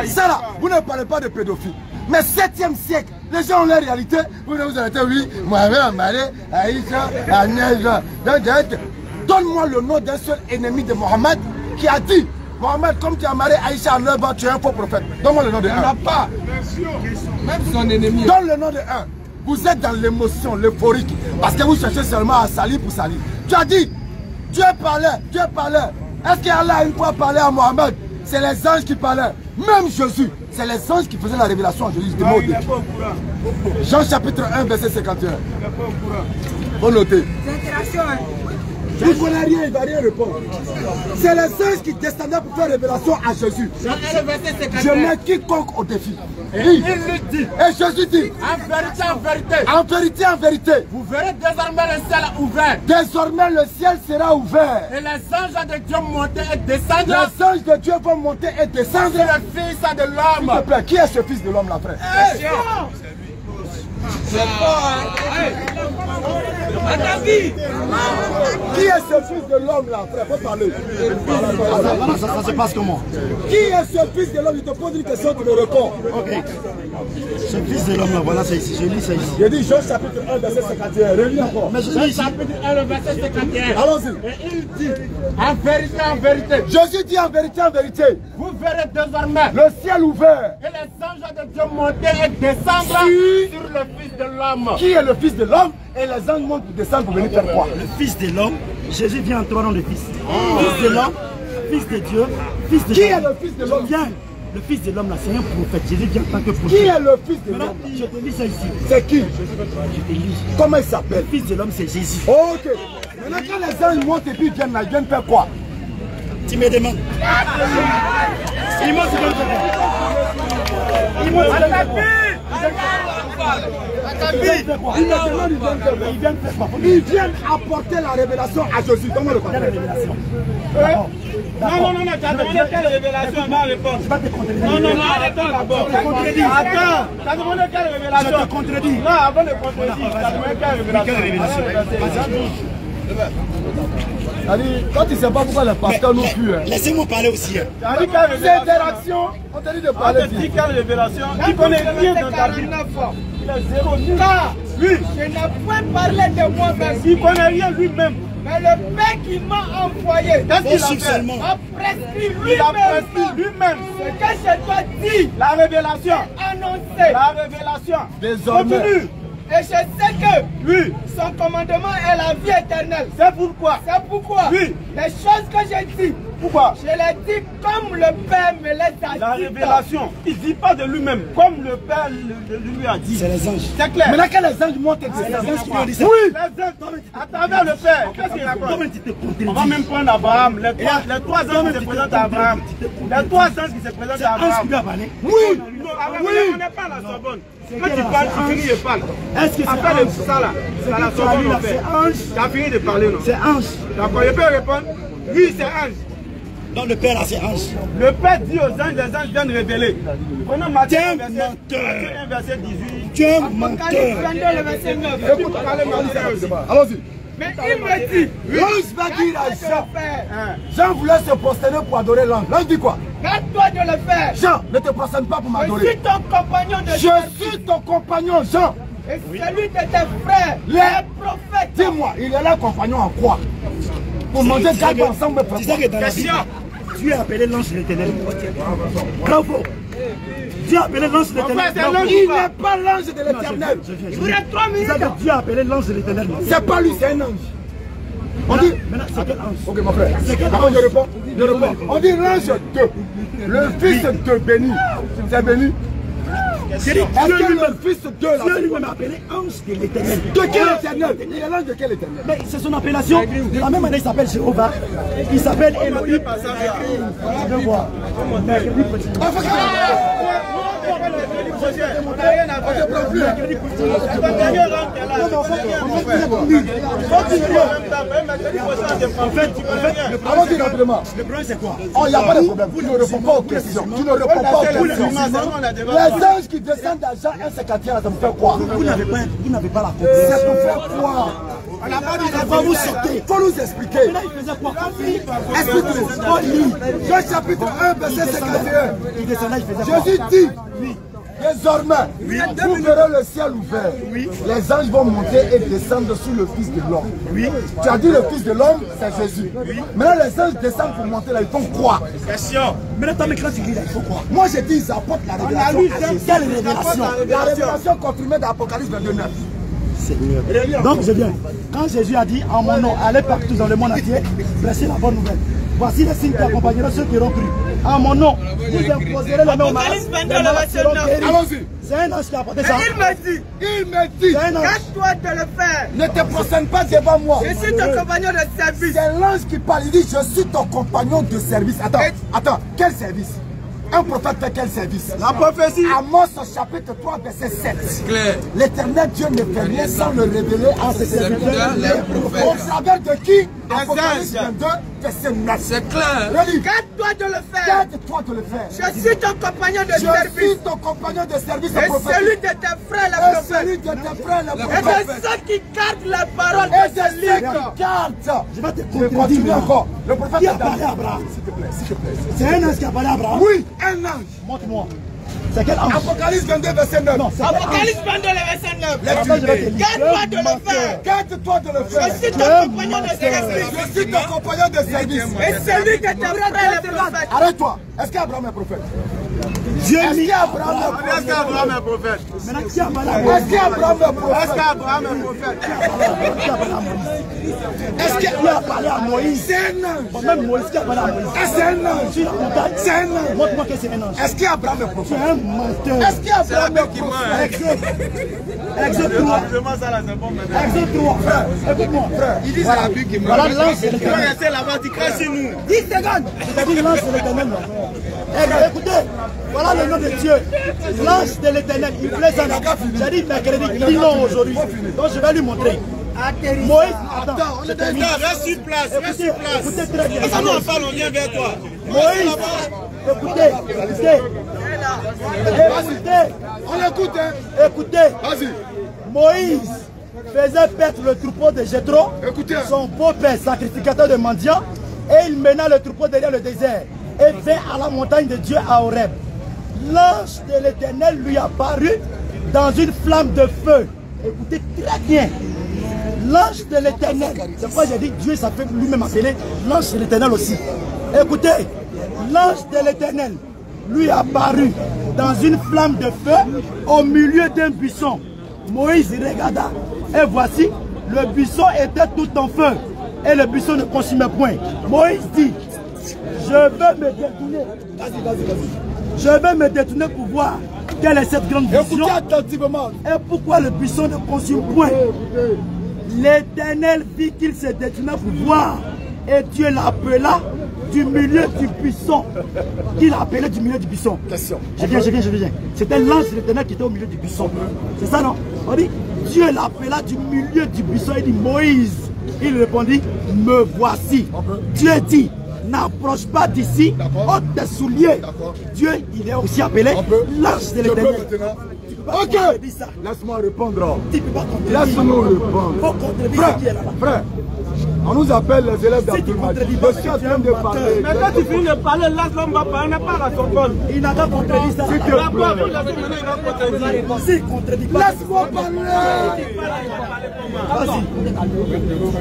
Ça là, vous ne parlez pas de pédophile. Mais 7e siècle, les gens ont leur réalité. Vous avez dit, oui, Mohamed a marié Aïcha à 9 ans. Donne-moi le nom d'un seul ennemi de Mohamed qui a dit, Mohamed, comme tu as marié Aïcha à 9 ans, tu es un faux prophète. Donne-moi le nom de un. Il n'y en a pas. Même son ennemi. Donne le nom de un. Vous êtes dans l'émotion, l'euphorique. Parce que vous cherchez seulement à salir pour salir. Tu as dit, Dieu parlait. Est-ce qu'Allah a une fois parlé à Mohamed? C'est les anges qui parlaient. Même Jésus, c'est les anges qui faisaient la révélation à Jésus. Jean chapitre 1, verset 51. Faut noter. Il ne connaît rien, il ne va rien répondre. C'est les anges qui descendaient pour faire révélation à Jésus. Je mets quiconque au défi. Et il lui dit, et Jésus dit, en vérité, vous verrez désormais le ciel ouvert. Désormais le ciel sera ouvert. Et les anges de Dieu monter et descendre. Les anges de Dieu vont monter et descendre. C'est le Fils de l'homme. S'il te plaît, qui est ce Fils de l'homme là, frère? C'est pas. Qui est ce Fils de l'homme là, frère? Faut parler. Voilà, ça se passe comment? Qui est ce Fils de l'homme? Je te pose une question, tu me réponds. Ok. Ce Fils de l'homme là, voilà, c'est ici. Je lis ça ici. J'ai dit Jean chapitre 1, verset 51. Relis encore. Mais je lis ici. Chapitre 1, le verset 51. Allons-y. Et il dit, en vérité, Jésus dit en vérité, vous verrez désormais le ciel ouvert. et les anges de Dieu monter et descendre sur le Fils de l'homme. Qui est le Fils de l'homme? Et les anges montent pour descendre pour venir faire quoi? Le Fils de l'homme, Jésus vient en 3 noms de fils. Fils de l'homme, Fils de Dieu, Fils de l'homme. Qui est le Fils de l'homme? Viens. Le Fils de l'homme là, c'est un prophète. Jésus vient en tant que Qui prophète. est le Fils de Maintenant, l'homme? je te lis ça ici. C'est qui? Je te lis. Comment il s'appelle? Le Fils de l'homme, c'est Jésus. Ok. Maintenant quand les anges montent et puis viennent là, ils viennent faire quoi? Tu me demandes. Ils montent, ils viennent faire quoi? Ils montent, ils viennent faire quoi? Ils viennent apporter la révélation à Jésus. Comment le révélation? Non, tu as demandé quelle révélation? On va répondre. Non, attends d'abord. Attends, tu as demandé quelle révélation? Je te contredis. Non, avant de contredire, tu as demandé quelle révélation? Quand tu ne sais pas pourquoi les pasteurs n'ont plus. Laissez-moi parler aussi. C'est interaction. On te dit de parler. On te dit quelle révélation? Tu connais rien dans ta vie. Il a zéro. Car lui, je n'ai point parlé de moi-même. Il ne connaît rien lui-même. Mais le Père qui m'a envoyé Qu'est-ce qu'il a fait? a prescrit Il a prescrit lui-même. ce que je dois dire, La révélation. annoncer. La révélation. Désormais. Continue. Et je sais que Oui. son commandement est la vie éternelle. C'est pourquoi. C'est pourquoi Oui. les choses que j'ai dit, Pourquoi? je les dis comme le Père me les a dit. La révélation. Il ne dit pas de lui-même. Comme le Père lui a dit. C'est les anges. C'est clair. Maintenant que les anges montent, C'est les anges qui lui ont dit ça. Oui. Les anges. À travers le Père. Qu'est-ce qu'il raconte? On va même prendre Abraham. Les trois anges qui se présentent à Abraham. Les trois anges qui se présentent à Abraham. Oui. On n'est pas à la Sorbonne. Quand tu parles, tu finis de parler. Est-ce que c'est Après ange? ça là, c'est à la Sorbonne on fait. C'est ange. Tu as fini de parler, non? C'est ange. D'accord, je peux répondre? Oui, c'est ange. Donc le Père là, c'est ange. Le Père dit aux anges, les anges viennent révéler. Prenons Matthieu Tiens, 1, verset 18. Tu es un Apocalypse menteur. 22, le verset 9. Écoute, parlez Matthieu. Allons-y. Mais il me dit, L'ange va dire à Jean. Hein. Jean voulait se prosterner pour adorer l'ange. L'ange dit quoi? garde-toi de le faire. Jean, ne te prosterne pas pour Je m'adorer. suis ton compagnon de Je suis ton compagnon, Jean. et celui de tes frères, les prophètes. Dis-moi, il est là compagnon en quoi? Pour manger garde ensemble, mais Tu sais que dans la Bible, Dieu a appelé l'ange de l'Éternel. Bravo. Dieu a appelé l'ange de l'Éternel. Il n'est pas l'ange de l'éternel. Il vous reste 3 minutes. Dieu a appelé l'ange de l'Éternel. C'est pas lui, c'est un ange. On dit. Maintenant, c'est quel ange? Ok, mon frère. Avant, je réponds. On dit l'ange 2. Le fils de béni. C'est béni. Est-ce que le fils de Dieu lui-même a appelé ange de l'Éternel. De quel éternel? Il est l'ange de quel éternel? Mais c'est son appellation. La même année, il s'appelle Jéhovah. Il s'appelle Elohim. Tu veux voir. Allons-y rapidement. Le problème, c'est quoi? Oh, il n'y a pas de problème. Tu ne réponds pas aux questions. Tu ne réponds pas aux questions. Les anges qui descendent d'argent, un secrétaire, ça me fait quoi? Vous n'avez pas la Ça compréhension. me fait quoi? On n'a pas dit de vous sortir. Il faut nous expliquer. Là, il faisait quoi? Explique-nous. Jean chapitre 1, verset 51. Il descendait, il faisait quoi? Jésus dit, désormais, vous verrez le ciel ouvert. Les anges vont monter et descendre sur le Fils de l'homme. Tu as dit le Fils de l'homme, c'est Jésus. Maintenant, les anges descendent pour monter là, ils font croire. Question. Maintenant, quand tu dis là, il faut quoi? Moi, je dis, ils apportent la révélation. Quelle révélation? La révélation confirmée d'Apocalypse 29. Donc je viens. Quand Jésus a dit en mon nom, allez partout dans le monde entier, prêchez la bonne nouvelle. Voici les signes qui accompagneront ceux qui auront cru. En mon nom, vous imposerez les mains aux malades. Les malades seront guéris. Allons-y. C'est un ange qui a apporté ça. Il me dit, C'est un ange. garde-toi de le faire. Ne te prosterne pas devant moi. Je suis ton compagnon de service. C'est l'ange qui parle. Il dit, je suis ton compagnon de service. Attends, quel service? Un prophète fait quel service? La prophétie. Amos chapitre 3 verset 7. L'éternel Dieu ne fait rien sans le révéler à ses serviteurs, les prophètes. Au travers de qui? Apocalypse 22 verset 9. C'est clair. Garde-toi de le faire. Garde-toi de le faire. Je suis ton compagnon de Je suis service. ton compagnon de service Et prophétique. celui de tes frères, les Et prophètes. celui de tes frères, les Et prophètes. de ceux qui gardent la parole Et de de ce ceux livre. qui gardent. Je vais te Je continue contredire encore. Le prophète Qui a est parlé à dans- Abraham? S'il te plaît, s'il te plaît. C'est un ange qui a parlé à Abraham. Oui, un ange. Montre-moi. C'est quel ange? Apocalypse 22 verset 9. Non, c'est quel ange? Apocalypse 22, le verset 9. Attends, je vais te lire. Garde-toi de le faire. Garde-toi de le faire. Je suis ton compagnon de service. Je suis ton compagnon de service. Et celui de tes frères, les prophètes. Arrête-toi. Est-ce qu'Abraham est prophète? Dieu Est-ce mis. qu'Abraham est Est-ce prophète? qu'Abraham est prophète? Maintenant, qui a parlé à Moïse? Est-ce qu'Abraham est Est-ce prophète? qu'Abraham est prophète? Qui a parlé à Moïse? Est-ce qu'il a parlé à Moïse? C'est un ange. Même Moïse qui a parlé à Moïse. C'est un ange. Sur la montagne. C'est un ange. Montre-moi que c'est un ange. Est-ce qu'Abraham est prophète? C'est un menteur. Est-ce qu'Abraham est prophète? Exode 3. Exode 3. Frère, écoute-moi. Il dit c'est la Bible qui ment. Voilà l'ange de l'Éternel. Restez là-bas, tu craches sur nous. 10 secondes. C'est-à-dire l'ange de l'Éternel. Écoutez, voilà le nom de Dieu. L'ange de l'Éternel. Il plaisante. J'ai dit mercredi, il dit non aujourd'hui. Donc je vais lui montrer. Moïse, attends, on est Reste sur place, reste sur place. Écoutez très bien. Ça nous en parle, on vient vers toi. Moïse, écoutez. On l'écoute, hein? Écoutez. Vas-y. Moïse faisait perdre le troupeau de Jéthro, son beau-père sacrificateur de mendiants, et il mena le troupeau derrière le désert et vint à la montagne de Dieu à Horeb. L'ange de l'Éternel lui apparut dans une flamme de feu. Écoutez très bien. L'ange de l'Éternel, c'est pourquoi j'ai dit Dieu, ça fait lui-même appeler l'ange de l'Éternel aussi. Écoutez, l'ange de l'Éternel lui apparut dans une flamme de feu au milieu d'un buisson. Moïse regarda et voici, le buisson était tout en feu et le buisson ne consumait point. Moïse dit, je veux me détourner. Vas-y. Je vais me détourner pour voir quelle est cette grande vision. Écoutez attentivement. Et pourquoi le buisson ne consume point. L'Éternel vit qu'il se détournait pour voir. Et Dieu l'appela du milieu du buisson. Il l'a appelé du milieu du buisson. Question. Je viens. C'était l'ange de l'Éternel qui était au milieu du buisson. C'est ça, non? On dit, Dieu l'appela du milieu du buisson. Il dit, Moïse. Il répondit, me voici. Dieu dit, n'approche pas d'ici, ôte tes souliers. Dieu, il est aussi appelé l'ange de l'Éternel. Ok, laisse-moi répondre. Tu peux pas contredire. Laisse-nous répondre. Faut contredire qui est là-bas. Frère, on nous appelle les élèves d'Abdul Majid. Je suis en train de parler. Mais quand tu finis de parler, l'homme va parler, on n'a pas la Sorbonne. Il n'a pas contredit ça. S'il te plaît. S'il contredit pas. Laisse-moi parler. Vas-y.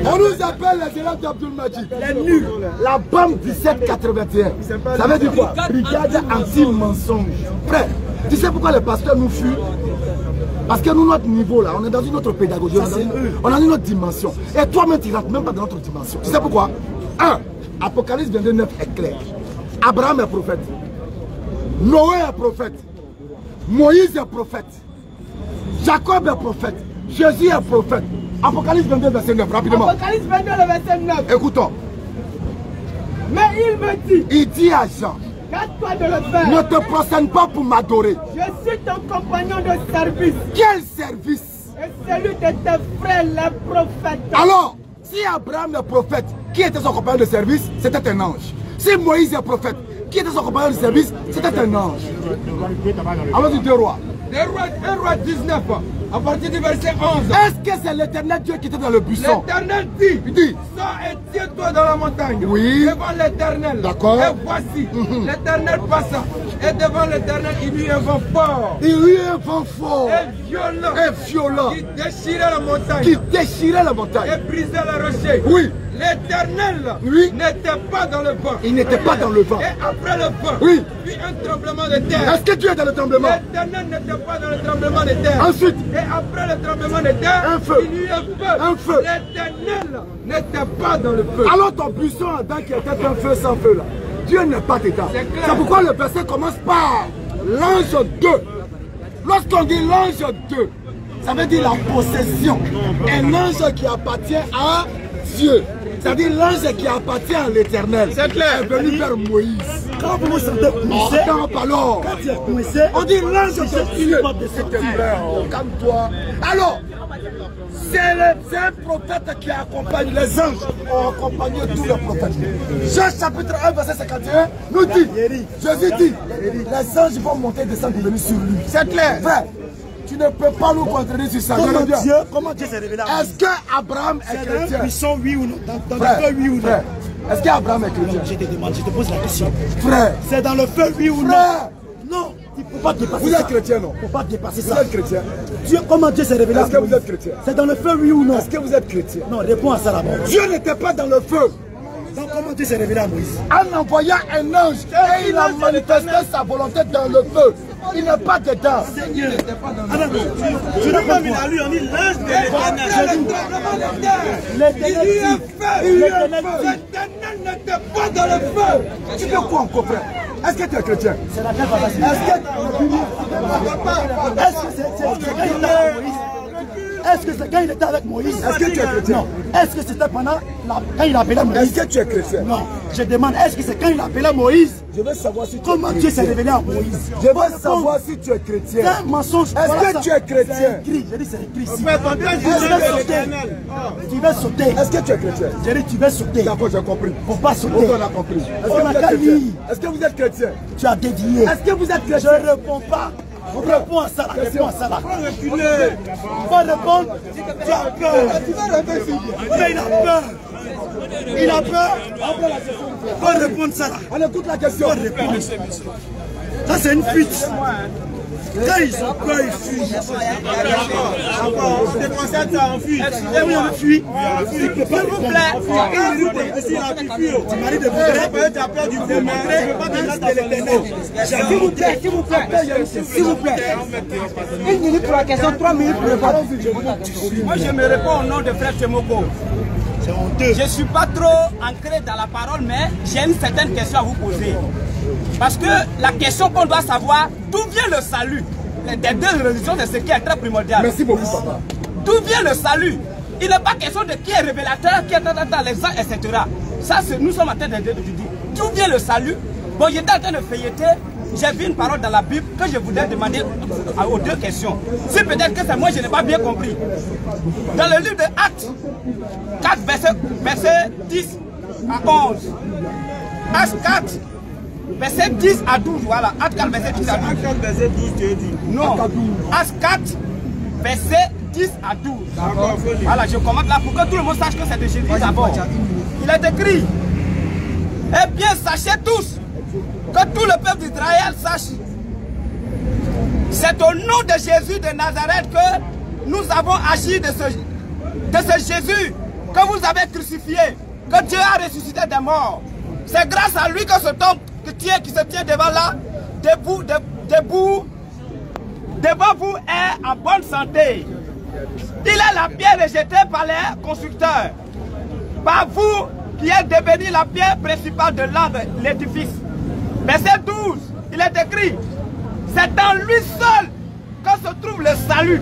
On nous appelle les élèves d'Abdul Majid. Les nuls. La BAM 1781. Ça veut dire quoi? Brigade anti-mensonge. Frère, tu sais pourquoi les pasteurs nous fuient? Parce que nous, notre niveau là, on est dans une autre pédagogie, on a une autre dimension. Et toi-même, tu ne rentres même pas dans notre dimension. Tu sais pourquoi? 1. Apocalypse 22:9 est clair. Abraham est prophète. Noé est prophète. Moïse est prophète. Jacob est prophète. Jésus est prophète. Apocalypse 22, verset 9, rapidement. Apocalypse 22, le verset 9. Écoutons. Mais il me dit, Il dit à Jean, garde-toi de le faire. ne te prosterne pas pour m'adorer. Je suis ton compagnon de service. Quel service? Et celui de tes frères les prophètes. Alors, si Abraham est prophète, qui était son compagnon de service? C'était un ange. Si Moïse est prophète, qui était son compagnon de service? C'était un ange. Alors du 2 Rois. 1 Roi 19, à partir du verset 11. Est-ce que c'est l'éternel Dieu qui était dans le buisson? L'Éternel dit, Il dit, sors et tiens-toi dans la montagne. Oui. Devant l'Éternel. D'accord. Et voici, l'Éternel passa. Et devant l'Éternel, il y eut un vent fort. il y a un vent fort Et violent. et violent Qui déchirait la montagne. qui déchirait la montagne. Et brisait la rocher. Oui. L'Éternel Oui. n'était pas dans le vent. Il n'était pas dans le vent. Et après le vent, Oui. puis un tremblement de terre. Est-ce que tu es dans le tremblement? L'Éternel n'était pas dans le tremblement de terre. Ensuite, Et après le tremblement de terre, Un feu. il y eut un feu. Un feu. L'Éternel n'était pas dans le feu. alors ton buisson Adam qui était un feu sans feu là, Dieu n'est pas dedans. C'est clair. C'est pourquoi le verset commence par l'ange 2. Lorsqu'on dit l'ange 2, ça veut dire la possession. Un ange qui appartient à Dieu. C'est-à-dire l'ange qui appartient à l'Éternel. C'est clair. Est venu vers Moïse. Quand vous vous sentez coincé, Attends, alors. quand tu es coincé, On dit l'ange de c'est Dieu. une porte de sortie. Calme-toi. Alors, c'est un prophète qui accompagne les anges. Ont accompagné tous les prophètes. Jean chapitre 1, verset 51 nous dit, Jésus dit, les anges vont monter et descendre venir sur lui. C'est clair. Frère, tu ne peux pas nous contredire sur ça. Comment Dieu s'est révélé à Est-ce qu'Abraham est C'est un chrétien? buisson, oui ou non? Dans le Frère, feu, oui ou non? frère, est-ce qu'Abraham est chrétien? Je te demande, je te pose la question. Frère, C'est dans le feu, oui ou non? frère, Non, il ne faut pas dépasser vous ça. êtes chrétien, non? Il ne faut pas dépasser Vous ça. êtes chrétien? Dieu, comment Dieu s'est révélé à Est-ce que vous Moïse? êtes chrétien? C'est dans le feu, oui ou non? Est-ce que vous êtes chrétien? Non, réponds à ça d'abord. Dieu n'était pas dans le feu. Donc comment tu s'es révélé à Moïse? En envoyant un ange et il a manifesté sa volonté dans le feu. Il n'est pas dedans. Seigneur. Tu n'as pas lu, on dit l'ange de l'éternel. L'éternel n'était pas dans le feu. Tu veux quoi encore, frère? Est-ce que tu es chrétien? C'est laquelle papa? Est-ce que c'est quand il était avec Moïse? Est-ce que tu es chrétien? Non. Est-ce que c'était pendant quand il appelait Moïse? Est-ce que tu es chrétien? Non. Je demande, est-ce que c'est quand il appelait Moïse? Je veux savoir si tu es Comment Dieu s'est révélé à Moïse? Je veux savoir si tu es chrétien. C'est un mensonge. Est-ce que tu es chrétien? C'est écrit. J'ai dit c'est écrit. Tu vas sauter. Est-ce que tu es chrétien? J'ai dit tu vas sauter. D'accord, j'ai compris. Faut pas sauter. On a compris. Est-ce que vous êtes chrétien? Tu as dévié. Est-ce que vous êtes chrétien? Je ne réponds pas. Réponds à ça là. Réponds à ça là. Faut répondre. Tu as peur. Mais il a peur. Il a peur. Faut répondre ça là. On écoute la question. Faut répondre. Ça c'est une fuite. Quand ils ont peur, ils fuient. C'est pour ça que ça en fuit. Oui, on fuit. S'il vous plaît. Tu m'as dit de vous tu as peur du démarrer, je ne peux pas te laisser de l'éternel. S'il vous plaît, s'il vous plaît. Une minute pour la question, 3 minutes pour répondre. Moi, je me réponds au nom de frère Tchemoko. Je ne suis pas trop ancré dans la parole, mais j'ai une certaine question à vous poser. Parce que la question qu'on doit savoir, d'où vient le salut? Des deux religions, c'est ce qui est très primordial. Merci beaucoup, papa. D'où vient le salut? Il n'est pas question de qui est révélateur, qui est dans les gens, etc. Ça, nous sommes en train de dire. D'où vient le salut? Bon, j'étais en train de feuilleter. J'ai vu une parole dans la Bible que je voudrais demander aux deux questions. Si peut-être que c'est moi, je n'ai pas bien compris. Dans le livre de Actes 4, verset 10 à 11. Actes 4, verset 10 à 12. Voilà, Actes 4, verset 10 à 12. Actes 4, verset 12, tu as dit. Non, Actes 4, verset 10 à 12. Voilà, je commente là pour que tout le monde sache que c'est de Jésus d'abord. Il est écrit: eh bien, sachez tous, que tout le peuple d'Israël sache, c'est au nom de Jésus de Nazareth que nous avons agi de ce Jésus que vous avez crucifié, que Dieu a ressuscité des morts. C'est grâce à lui que ce homme qui se tient devant là, devant vous est en bonne santé. Il est la pierre rejetée par les constructeurs, par vous qui êtes devenu la pierre principale de l'édifice. Verset 12, il est écrit: c'est en lui seul que se trouve le salut.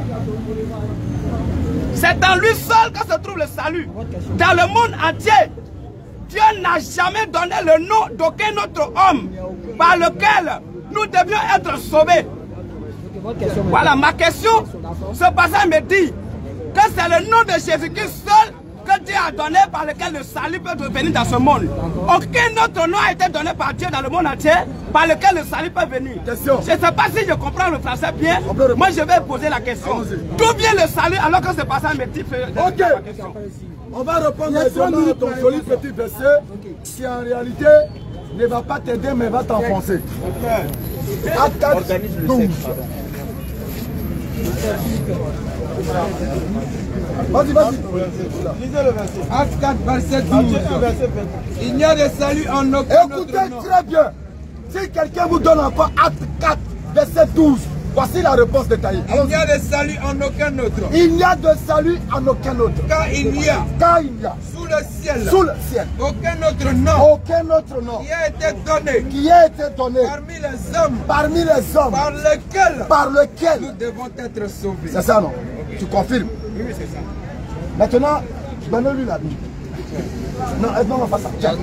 C'est en lui seul que se trouve le salut. Dans le monde entier, Dieu n'a jamais donné le nom d'aucun autre homme par lequel nous devions être sauvés. Voilà ma question. Ce passage me dit que c'est le nom de Jésus-Christ seul que Dieu a donné par lequel le salut peut venir dans ce monde. Aucun autre nom a été donné par Dieu dans le monde entier par lequel le salut peut venir. Question. Je ne sais pas si je comprends le français bien. Moi je vais poser la question. D'où vient le salut alors que ce passage me dit Ok. On va répondre à ton joli petit verset qui en réalité ne va pas t'aider mais va t'enfoncer. Acte 4, 12. Vas-y, vas-y. Lisez le verset. Acte 4, verset 12. Il n'y a de salut en aucun autre nom. Écoutez très bien. Si quelqu'un vous donne encore Acte 4, verset 12, voici la réponse détaillée. Il n'y a de salut en aucun autre. Il n'y a de salut en aucun autre. Car il n'y a Sous le ciel. Aucun autre nom. Aucun autre nom. Qui a été donné. Qui a été donné. Parmi les hommes. Par lequel. Nous devons être sauvés. C'est ça, non? Tu confirmes? Oui, c'est ça. Maintenant, donne-lui la Bible. Non, aide-moi pas ça. Tiens.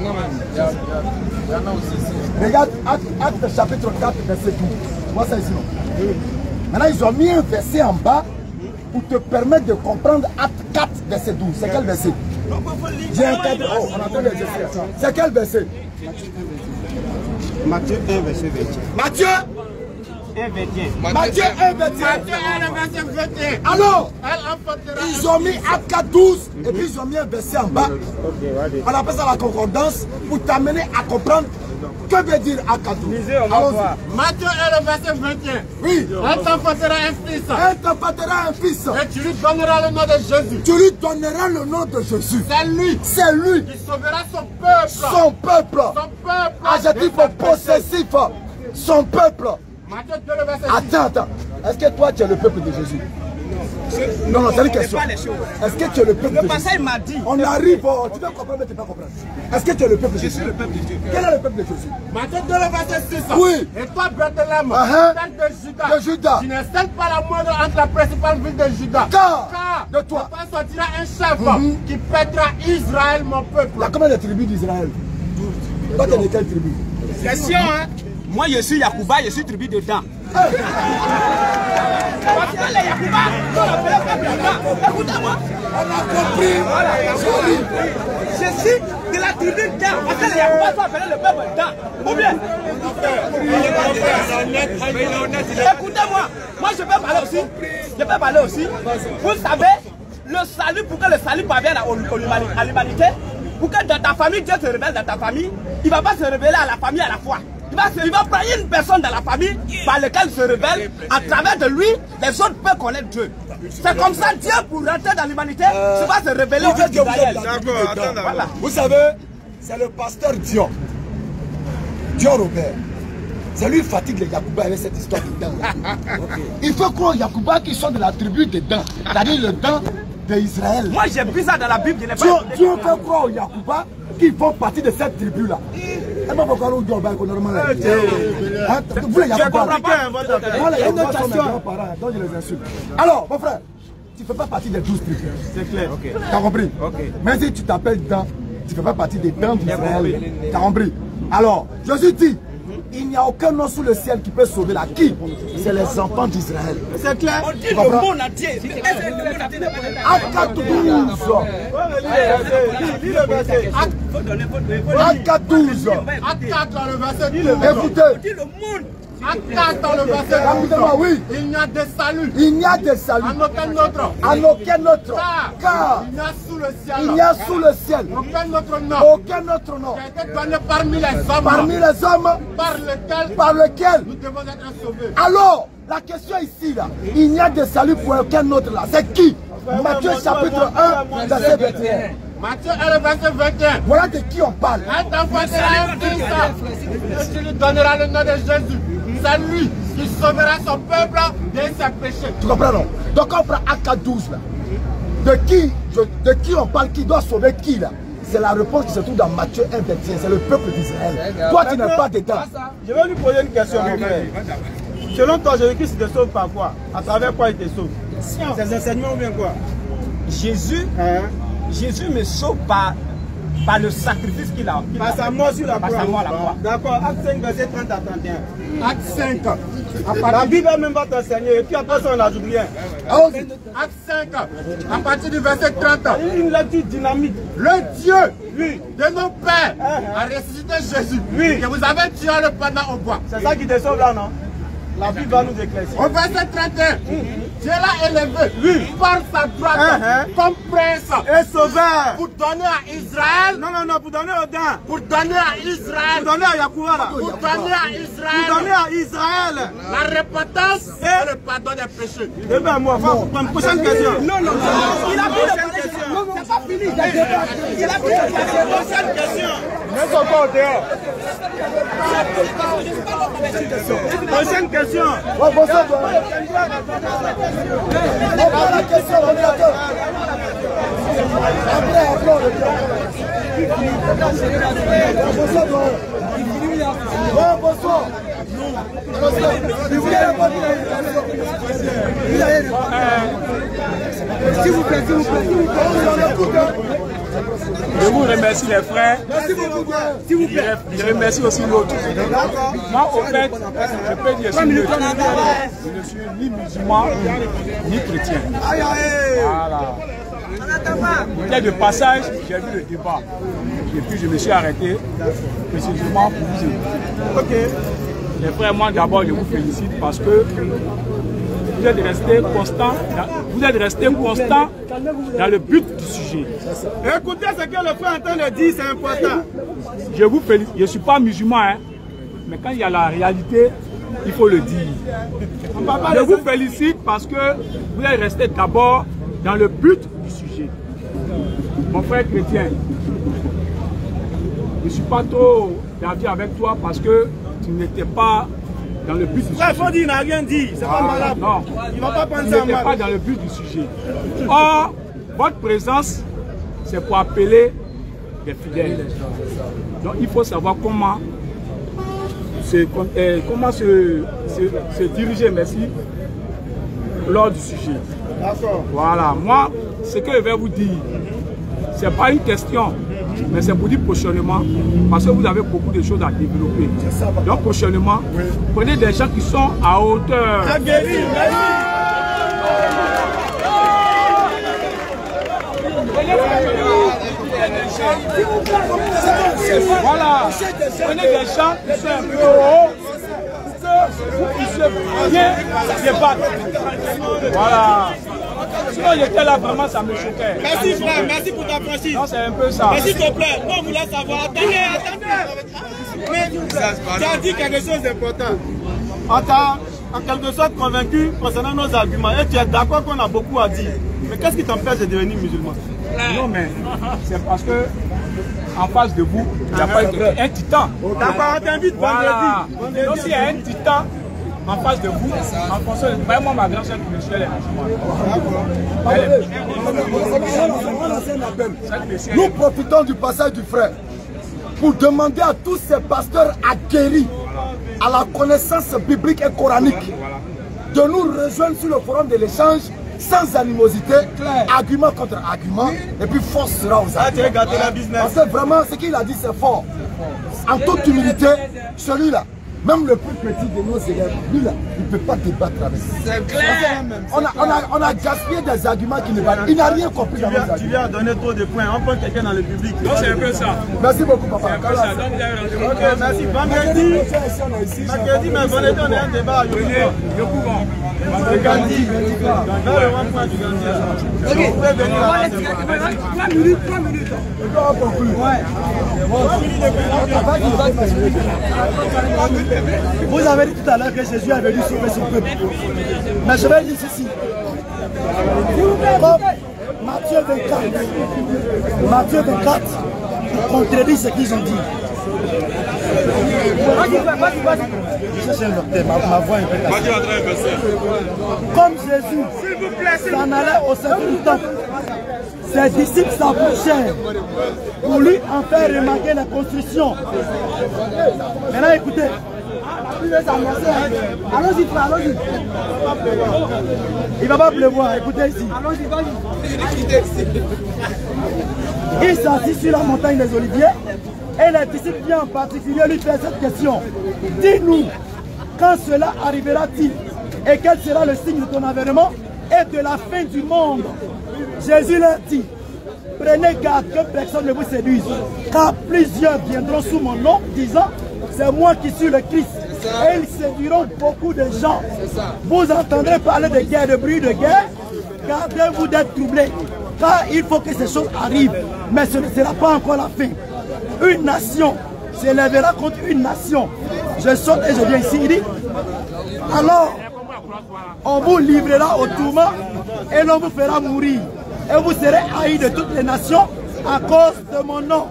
Regarde, Acte chapitre 4, verset 12. Tu vois ça ici, non? Maintenant, ils ont mis un verset en bas pour te permettre de comprendre Acte 4, verset 12. C'est quel verset? J'ai un cadre. Oh, on entend les versets. C'est quel verset? Matthieu 1, verset 21. Matthieu 1, 21. Matthieu 1, 21. Alors, ils ont mis Acte 4, 12 et puis ils ont mis un verset en bas. On appelle ça la concordance pour t'amener à comprendre que veut dire Akadou? Lisez, on va voir. Matthieu 1, le verset 21. Oui. Un t'enfantera un fils. Un t'enfantera un fils. Et tu lui donneras le nom de Jésus. Tu lui donneras le nom de Jésus. C'est lui. C'est lui. Qui sauvera son peuple. Son peuple. Son peuple. Adjectif possessif. Son peuple. Matthieu 2, le verset 10. Attends. Est-ce que toi tu es le peuple de Jésus? Non, c'est une question. Est-ce que tu es le peuple de Jésus? Le passage m'a dit. On arrive, tu dois comprendre, mais tu ne peux pas comprendre. Est-ce que tu es le peuple de Jésus? Je suis le peuple de Dieu. Quel est le peuple de Jésus? Matthieu 2, le verset 6. Oui. Et toi, Bethléem, de Juda, tu ne scelles pas la moindre entre la principale ville de Juda. Car de toi sortira un chef qui pètera Israël, mon peuple. Il y a combien de tribus d'Israël? Toi, tu es de quelle tribu? Question, hein? Moi, je suis Yacouba, je suis tribu de Dan. Parce que les Yacouba sont appelés peuple de Dan. Écoutez-moi. On a compris. Je suis de la tribu de Dan. Parce que les Yacouba sont appelés le peuple de Dan. Ou bien? Écoutez-moi. Moi, je peux parler aussi. Je peux parler aussi. Vous savez, le salut, pour que le salut parvienne à l'humanité, pour que dans ta famille, Dieu se révèle dans ta famille, il ne va pas se révéler à la famille à la fois. Il va prendre une personne dans la famille par laquelle il se révèle. À travers de lui, les autres peuvent connaître Dieu. C'est comme ça Dieu, pour rentrer dans l'humanité, va se révéler au Dieu d'Israël. Voilà. Vous savez, c'est le pasteur Dion Robert. C'est lui qui fatigue les Yacouba avec cette histoire de dents. Il faut croire aux Yacouba qui sont de la tribu des dents, c'est-à-dire le dent d'Israël. Moi j'ai vu ça dans la Bible. Dieu fait croire aux Yacouba qui font partie de cette tribu-là. Et moi, pourquoi on dit au Baïko normalement? Vous les Yacouba, moi les Yacouba sont mes grands-parents, donc je les insulte. Alors, mon frère, tu ne fais pas partie des 12 tribus. C'est clair. Tu as compris? Même si tu t'appelles dents, tu ne fais pas partie des dents d'Israël. Tu as compris? Alors, Jésus dit, il n'y a aucun nom sous le ciel qui peut sauver la qui? C'est les enfants d'Israël. C'est clair. On dit le monde entier. Acte 12. Acte 12. Acte dans le verset 12. Écoutez. Acte dans le verset 12. Oui. Il n'y a de salut. Il n'y a de salut. En aucun autre. En aucun autre. Car il n'y a sous le ciel. Il n'y a sous le ciel. Aucun autre nom. Aucun autre nom. Qui a été donné parmi les hommes. Parmi les hommes. Par lequel nous devons être sauvés. Alors, la question ici, là, il n'y a de salut pour aucun autre là. C'est qui? Matthieu chapitre 1, verset 21. Matthieu 1, verset 21. Voilà de qui on parle. Un enfant sera un fils. Et tu lui donneras le nom de Jésus. C'est lui qui sauvera son peuple de ses péchés. Tu comprends, non? Donc on prend Acte 12 là. De qui on parle, qui doit sauver qui là? C'est la réponse qui se trouve dans Matthieu 1, 21. C'est le peuple d'Israël. Toi, tu n'es pas dedans. Je vais lui poser une question, mon frère. Selon toi, Jésus-Christ te sauve par quoi? À travers quoi il te sauve? Ses enseignements ou bien quoi? Jésus me sauve par le sacrifice qu'il a. Par sa mort sur la croix. Par sa mort à la croix. D'accord, Acte 5, verset 30 à 31. Acte 5. La Bible même va t'enseigner et puis après ça on a oublié. Acte 5, à partir du verset 30. Une lecture dynamique. Le Dieu de nos pères a ressuscité Jésus. Que vous avez tué le pendant au bois. C'est ça qui te sauve là, non? La Bible va nous éclaircir. Au verset 31, Dieu l'a élevé par sa droite comme prince et sauveur. Pour donner à Israël. Non, pour donner aux dents. Pour donner à Israël. Pour donner à Yacouba là. Pour donner à Israël. Pour donner à Israël. La repentance et le pardon des péchés. Eh bien, moi, prochaine question. Non. Il a vu la question. C'est pas fini. Il a vu la prochaine question. Mets son corps dehors. Prochaine question. Bonsoir. La question, bonsoir. S'il vous plaît. Je vous remercie les frères. S'il vous plaît. Je remercie aussi l'autre. Moi, au fait, je peux dire que je ne suis ni musulman ni chrétien. Voilà. Peut-être de passage, j'ai vu le débat. Et puis je me suis arrêté précisément pour vous écouter. Ok. Les frères, moi d'abord, je vous félicite parce que vous êtes restés constants. Vous êtes restés constants dans le but du sujet. Écoutez ce que le frère est en train de dire, c'est important. Je vous félicite. Je ne suis pas musulman, hein. Mais quand il y a la réalité, il faut le dire. Je vous félicite parce que vous êtes resté d'abord dans le but du sujet. Mon frère chrétien, je ne suis pas trop d'avis avec toi parce que tu n'étais pas dans le but du sujet. Il faut dire, il n'a rien dit. C'est pas malade. Non, il ne va pas penser tu n'étais pas dans le but du sujet. Or, votre présence, c'est pour appeler des fidèles. Donc, il faut savoir comment se diriger, merci, lors du sujet. D'accord. Voilà. Moi, ce que je vais vous dire, ce n'est pas une question, mais c'est pour dire prochainement, parce que vous avez beaucoup de choses à développer. Donc, prochainement, prenez des gens qui sont à hauteur. Voilà, prenez des gens qui sont un peu haut pour que vous puissiez bien débattre. Voilà. Sinon, j'étais là, vraiment, ça me choquait. Merci frère, merci pour ta franchise. Non, c'est un peu ça. Mais s'il te plaît, moi, on voulait savoir. Attendez. Mais tu as dit quelque chose d'important. On t'a en quelque sorte convaincu concernant nos arguments. Et tu es d'accord qu'on a beaucoup à dire. Mais qu'est-ce qui t'empêche de devenir musulman? Non, mais c'est parce que en face de vous, il n'y a pas un titan. D'accord, on t'invite vendredi. Donc s'il y a un titan en face de vous, en fonction de moi, ma grand-sœur qui me suit, Nous profitons du passage du frère pour demander à tous ces pasteurs aguerris à la connaissance biblique et coranique de nous rejoindre sur le forum de l'échange sans animosité, argument contre argument, et puis force sera aux arguments. Parce que vraiment, ce qu'il a dit, c'est fort. En toute humilité, celui-là, même le plus petit de nos élèves, lui-là, il ne peut pas débattre avec nous. C'est clair. On a gaspillé des arguments qui ne valent. Il n'a rien compris dans nos arguments. Tu lui as donné trop de points. On prend quelqu'un dans le public. Donc c'est un peu ça. Merci beaucoup, papa. Ok, merci. Vendredi, mais vendredi, on a un débat. Le Gandhi. Dans le rond-point du Gandhi. Ok. Vous pouvez venir là. 3 minutes. Je dois conclure. Vous avez dit tout à l'heure que Jésus est venu sauver son peuple. Mais je vais dire ceci. Comme Matthieu 24 contredit ce qu'ils ont dit. Je cherche ma voix un peu cassée. Comme Jésus s'en allait au centre du temple, ses disciples s'approchèrent pour lui en faire remarquer la construction. Maintenant écoutez. Allons-y, frère, allons-y. Il ne va pas pleuvoir, écoutez ici. Il s'assit sur la montagne des Oliviers et les disciples viennent en particulier lui faire cette question. Dis-nous, quand cela arrivera-t-il et quel sera le signe de ton avènement et de la fin du monde? Jésus leur dit, prenez garde que personne ne vous séduise, car plusieurs viendront sous mon nom disant, c'est moi qui suis le Christ. Et ils séduiront beaucoup de gens. Vous entendrez parler de guerre, de bruit de guerre. Gardez-vous d'être troublés, car il faut que ces choses arrivent. Mais ce ne sera pas encore la fin. Une nation s'élèvera contre une nation. Je saute et je viens ici. Il dit, alors, on vous livrera au tourment et l'on vous fera mourir. Et vous serez haïs de toutes les nations à cause de mon nom.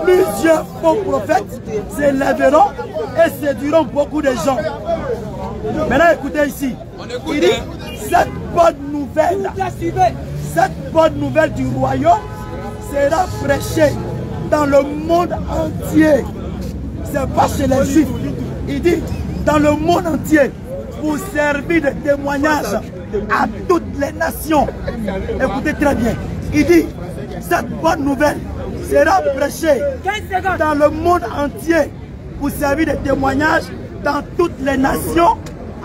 Plusieurs faux prophètes s'élèveront et séduiront beaucoup de gens. Maintenant écoutez ici. Il dit, cette bonne nouvelle du royaume sera prêchée dans le monde entier. C'est pas chez les Juifs. Il dit, dans le monde entier, pour servir de témoignage à toutes les nations. Écoutez très bien. Il dit, cette bonne nouvelle sera prêchée dans le monde entier pour servir de témoignage dans toutes les nations.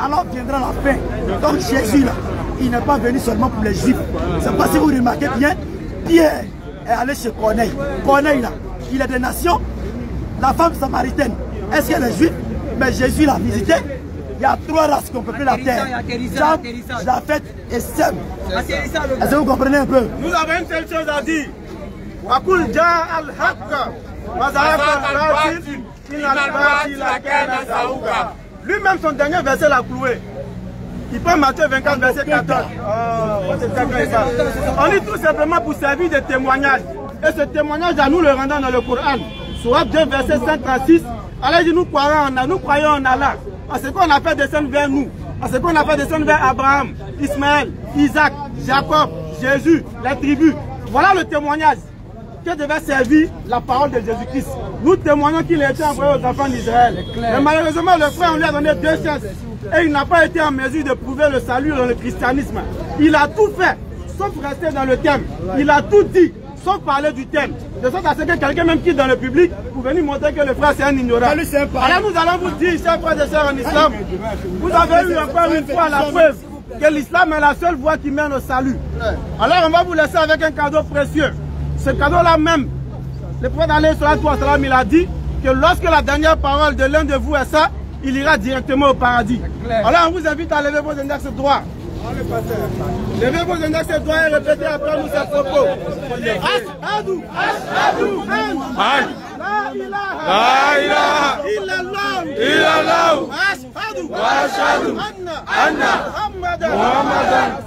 Alors viendra la fin. Donc Jésus là, il n'est pas venu seulement pour les Juifs. C'est parce que vous remarquez bien, Pierre est allé chez Corneille. Corneille là, il est des nations. La femme samaritaine, est-ce qu'elle est juive? Mais Jésus l'a visité. Il y a 3 races qui ont peuplé la terre. Jam, Japheth et Sem. Est-ce que vous comprenez un peu? Nous avons une seule chose à dire. Akul ja al-haqqa wa zahaqa al-batil Lui-même, son dernier verset l'a cloué. Il prend Matthieu 24, verset 14. On dit tout simplement pour servir de témoignage. Et ce témoignage, nous le rendons dans le Coran. Sourate 2, verset 136. Allah dit, nous croyons en Allah. À ce qu'on a fait descendre vers nous. À ce qu'on a fait descendre vers Abraham, Ismaël, Isaac, Jacob, Jésus, les tribus. Voilà le témoignage que devait servir la parole de Jésus-Christ. Nous témoignons qu'il a été envoyé aux enfants d'Israël. Mais malheureusement, le frère, on lui a donné 2 chances. Et il n'a pas été en mesure de prouver le salut dans le christianisme. Il a tout fait, sauf rester dans le thème. Il a tout dit, sauf parler du thème. De sorte à ce que quelqu'un même quitte dans le public pour venir montrer que le frère c'est un ignorant. Alors nous allons vous dire, chers frères et sœurs en islam, vous avez eu encore une fois la preuve que l'islam est la seule voie qui mène au salut. Alors on va vous laisser avec un cadeau précieux. Ce cadeau-là même, le prophète alayhi salatu wa salam, il a dit que lorsque la dernière parole de l'un de vous est ça, il ira directement au paradis. Alors on vous invite à lever vos index droits. Levez vos index droits et répétez après nous ces propos. Ashhadu la ilaha illallah. Ashhadu anna Muhammadan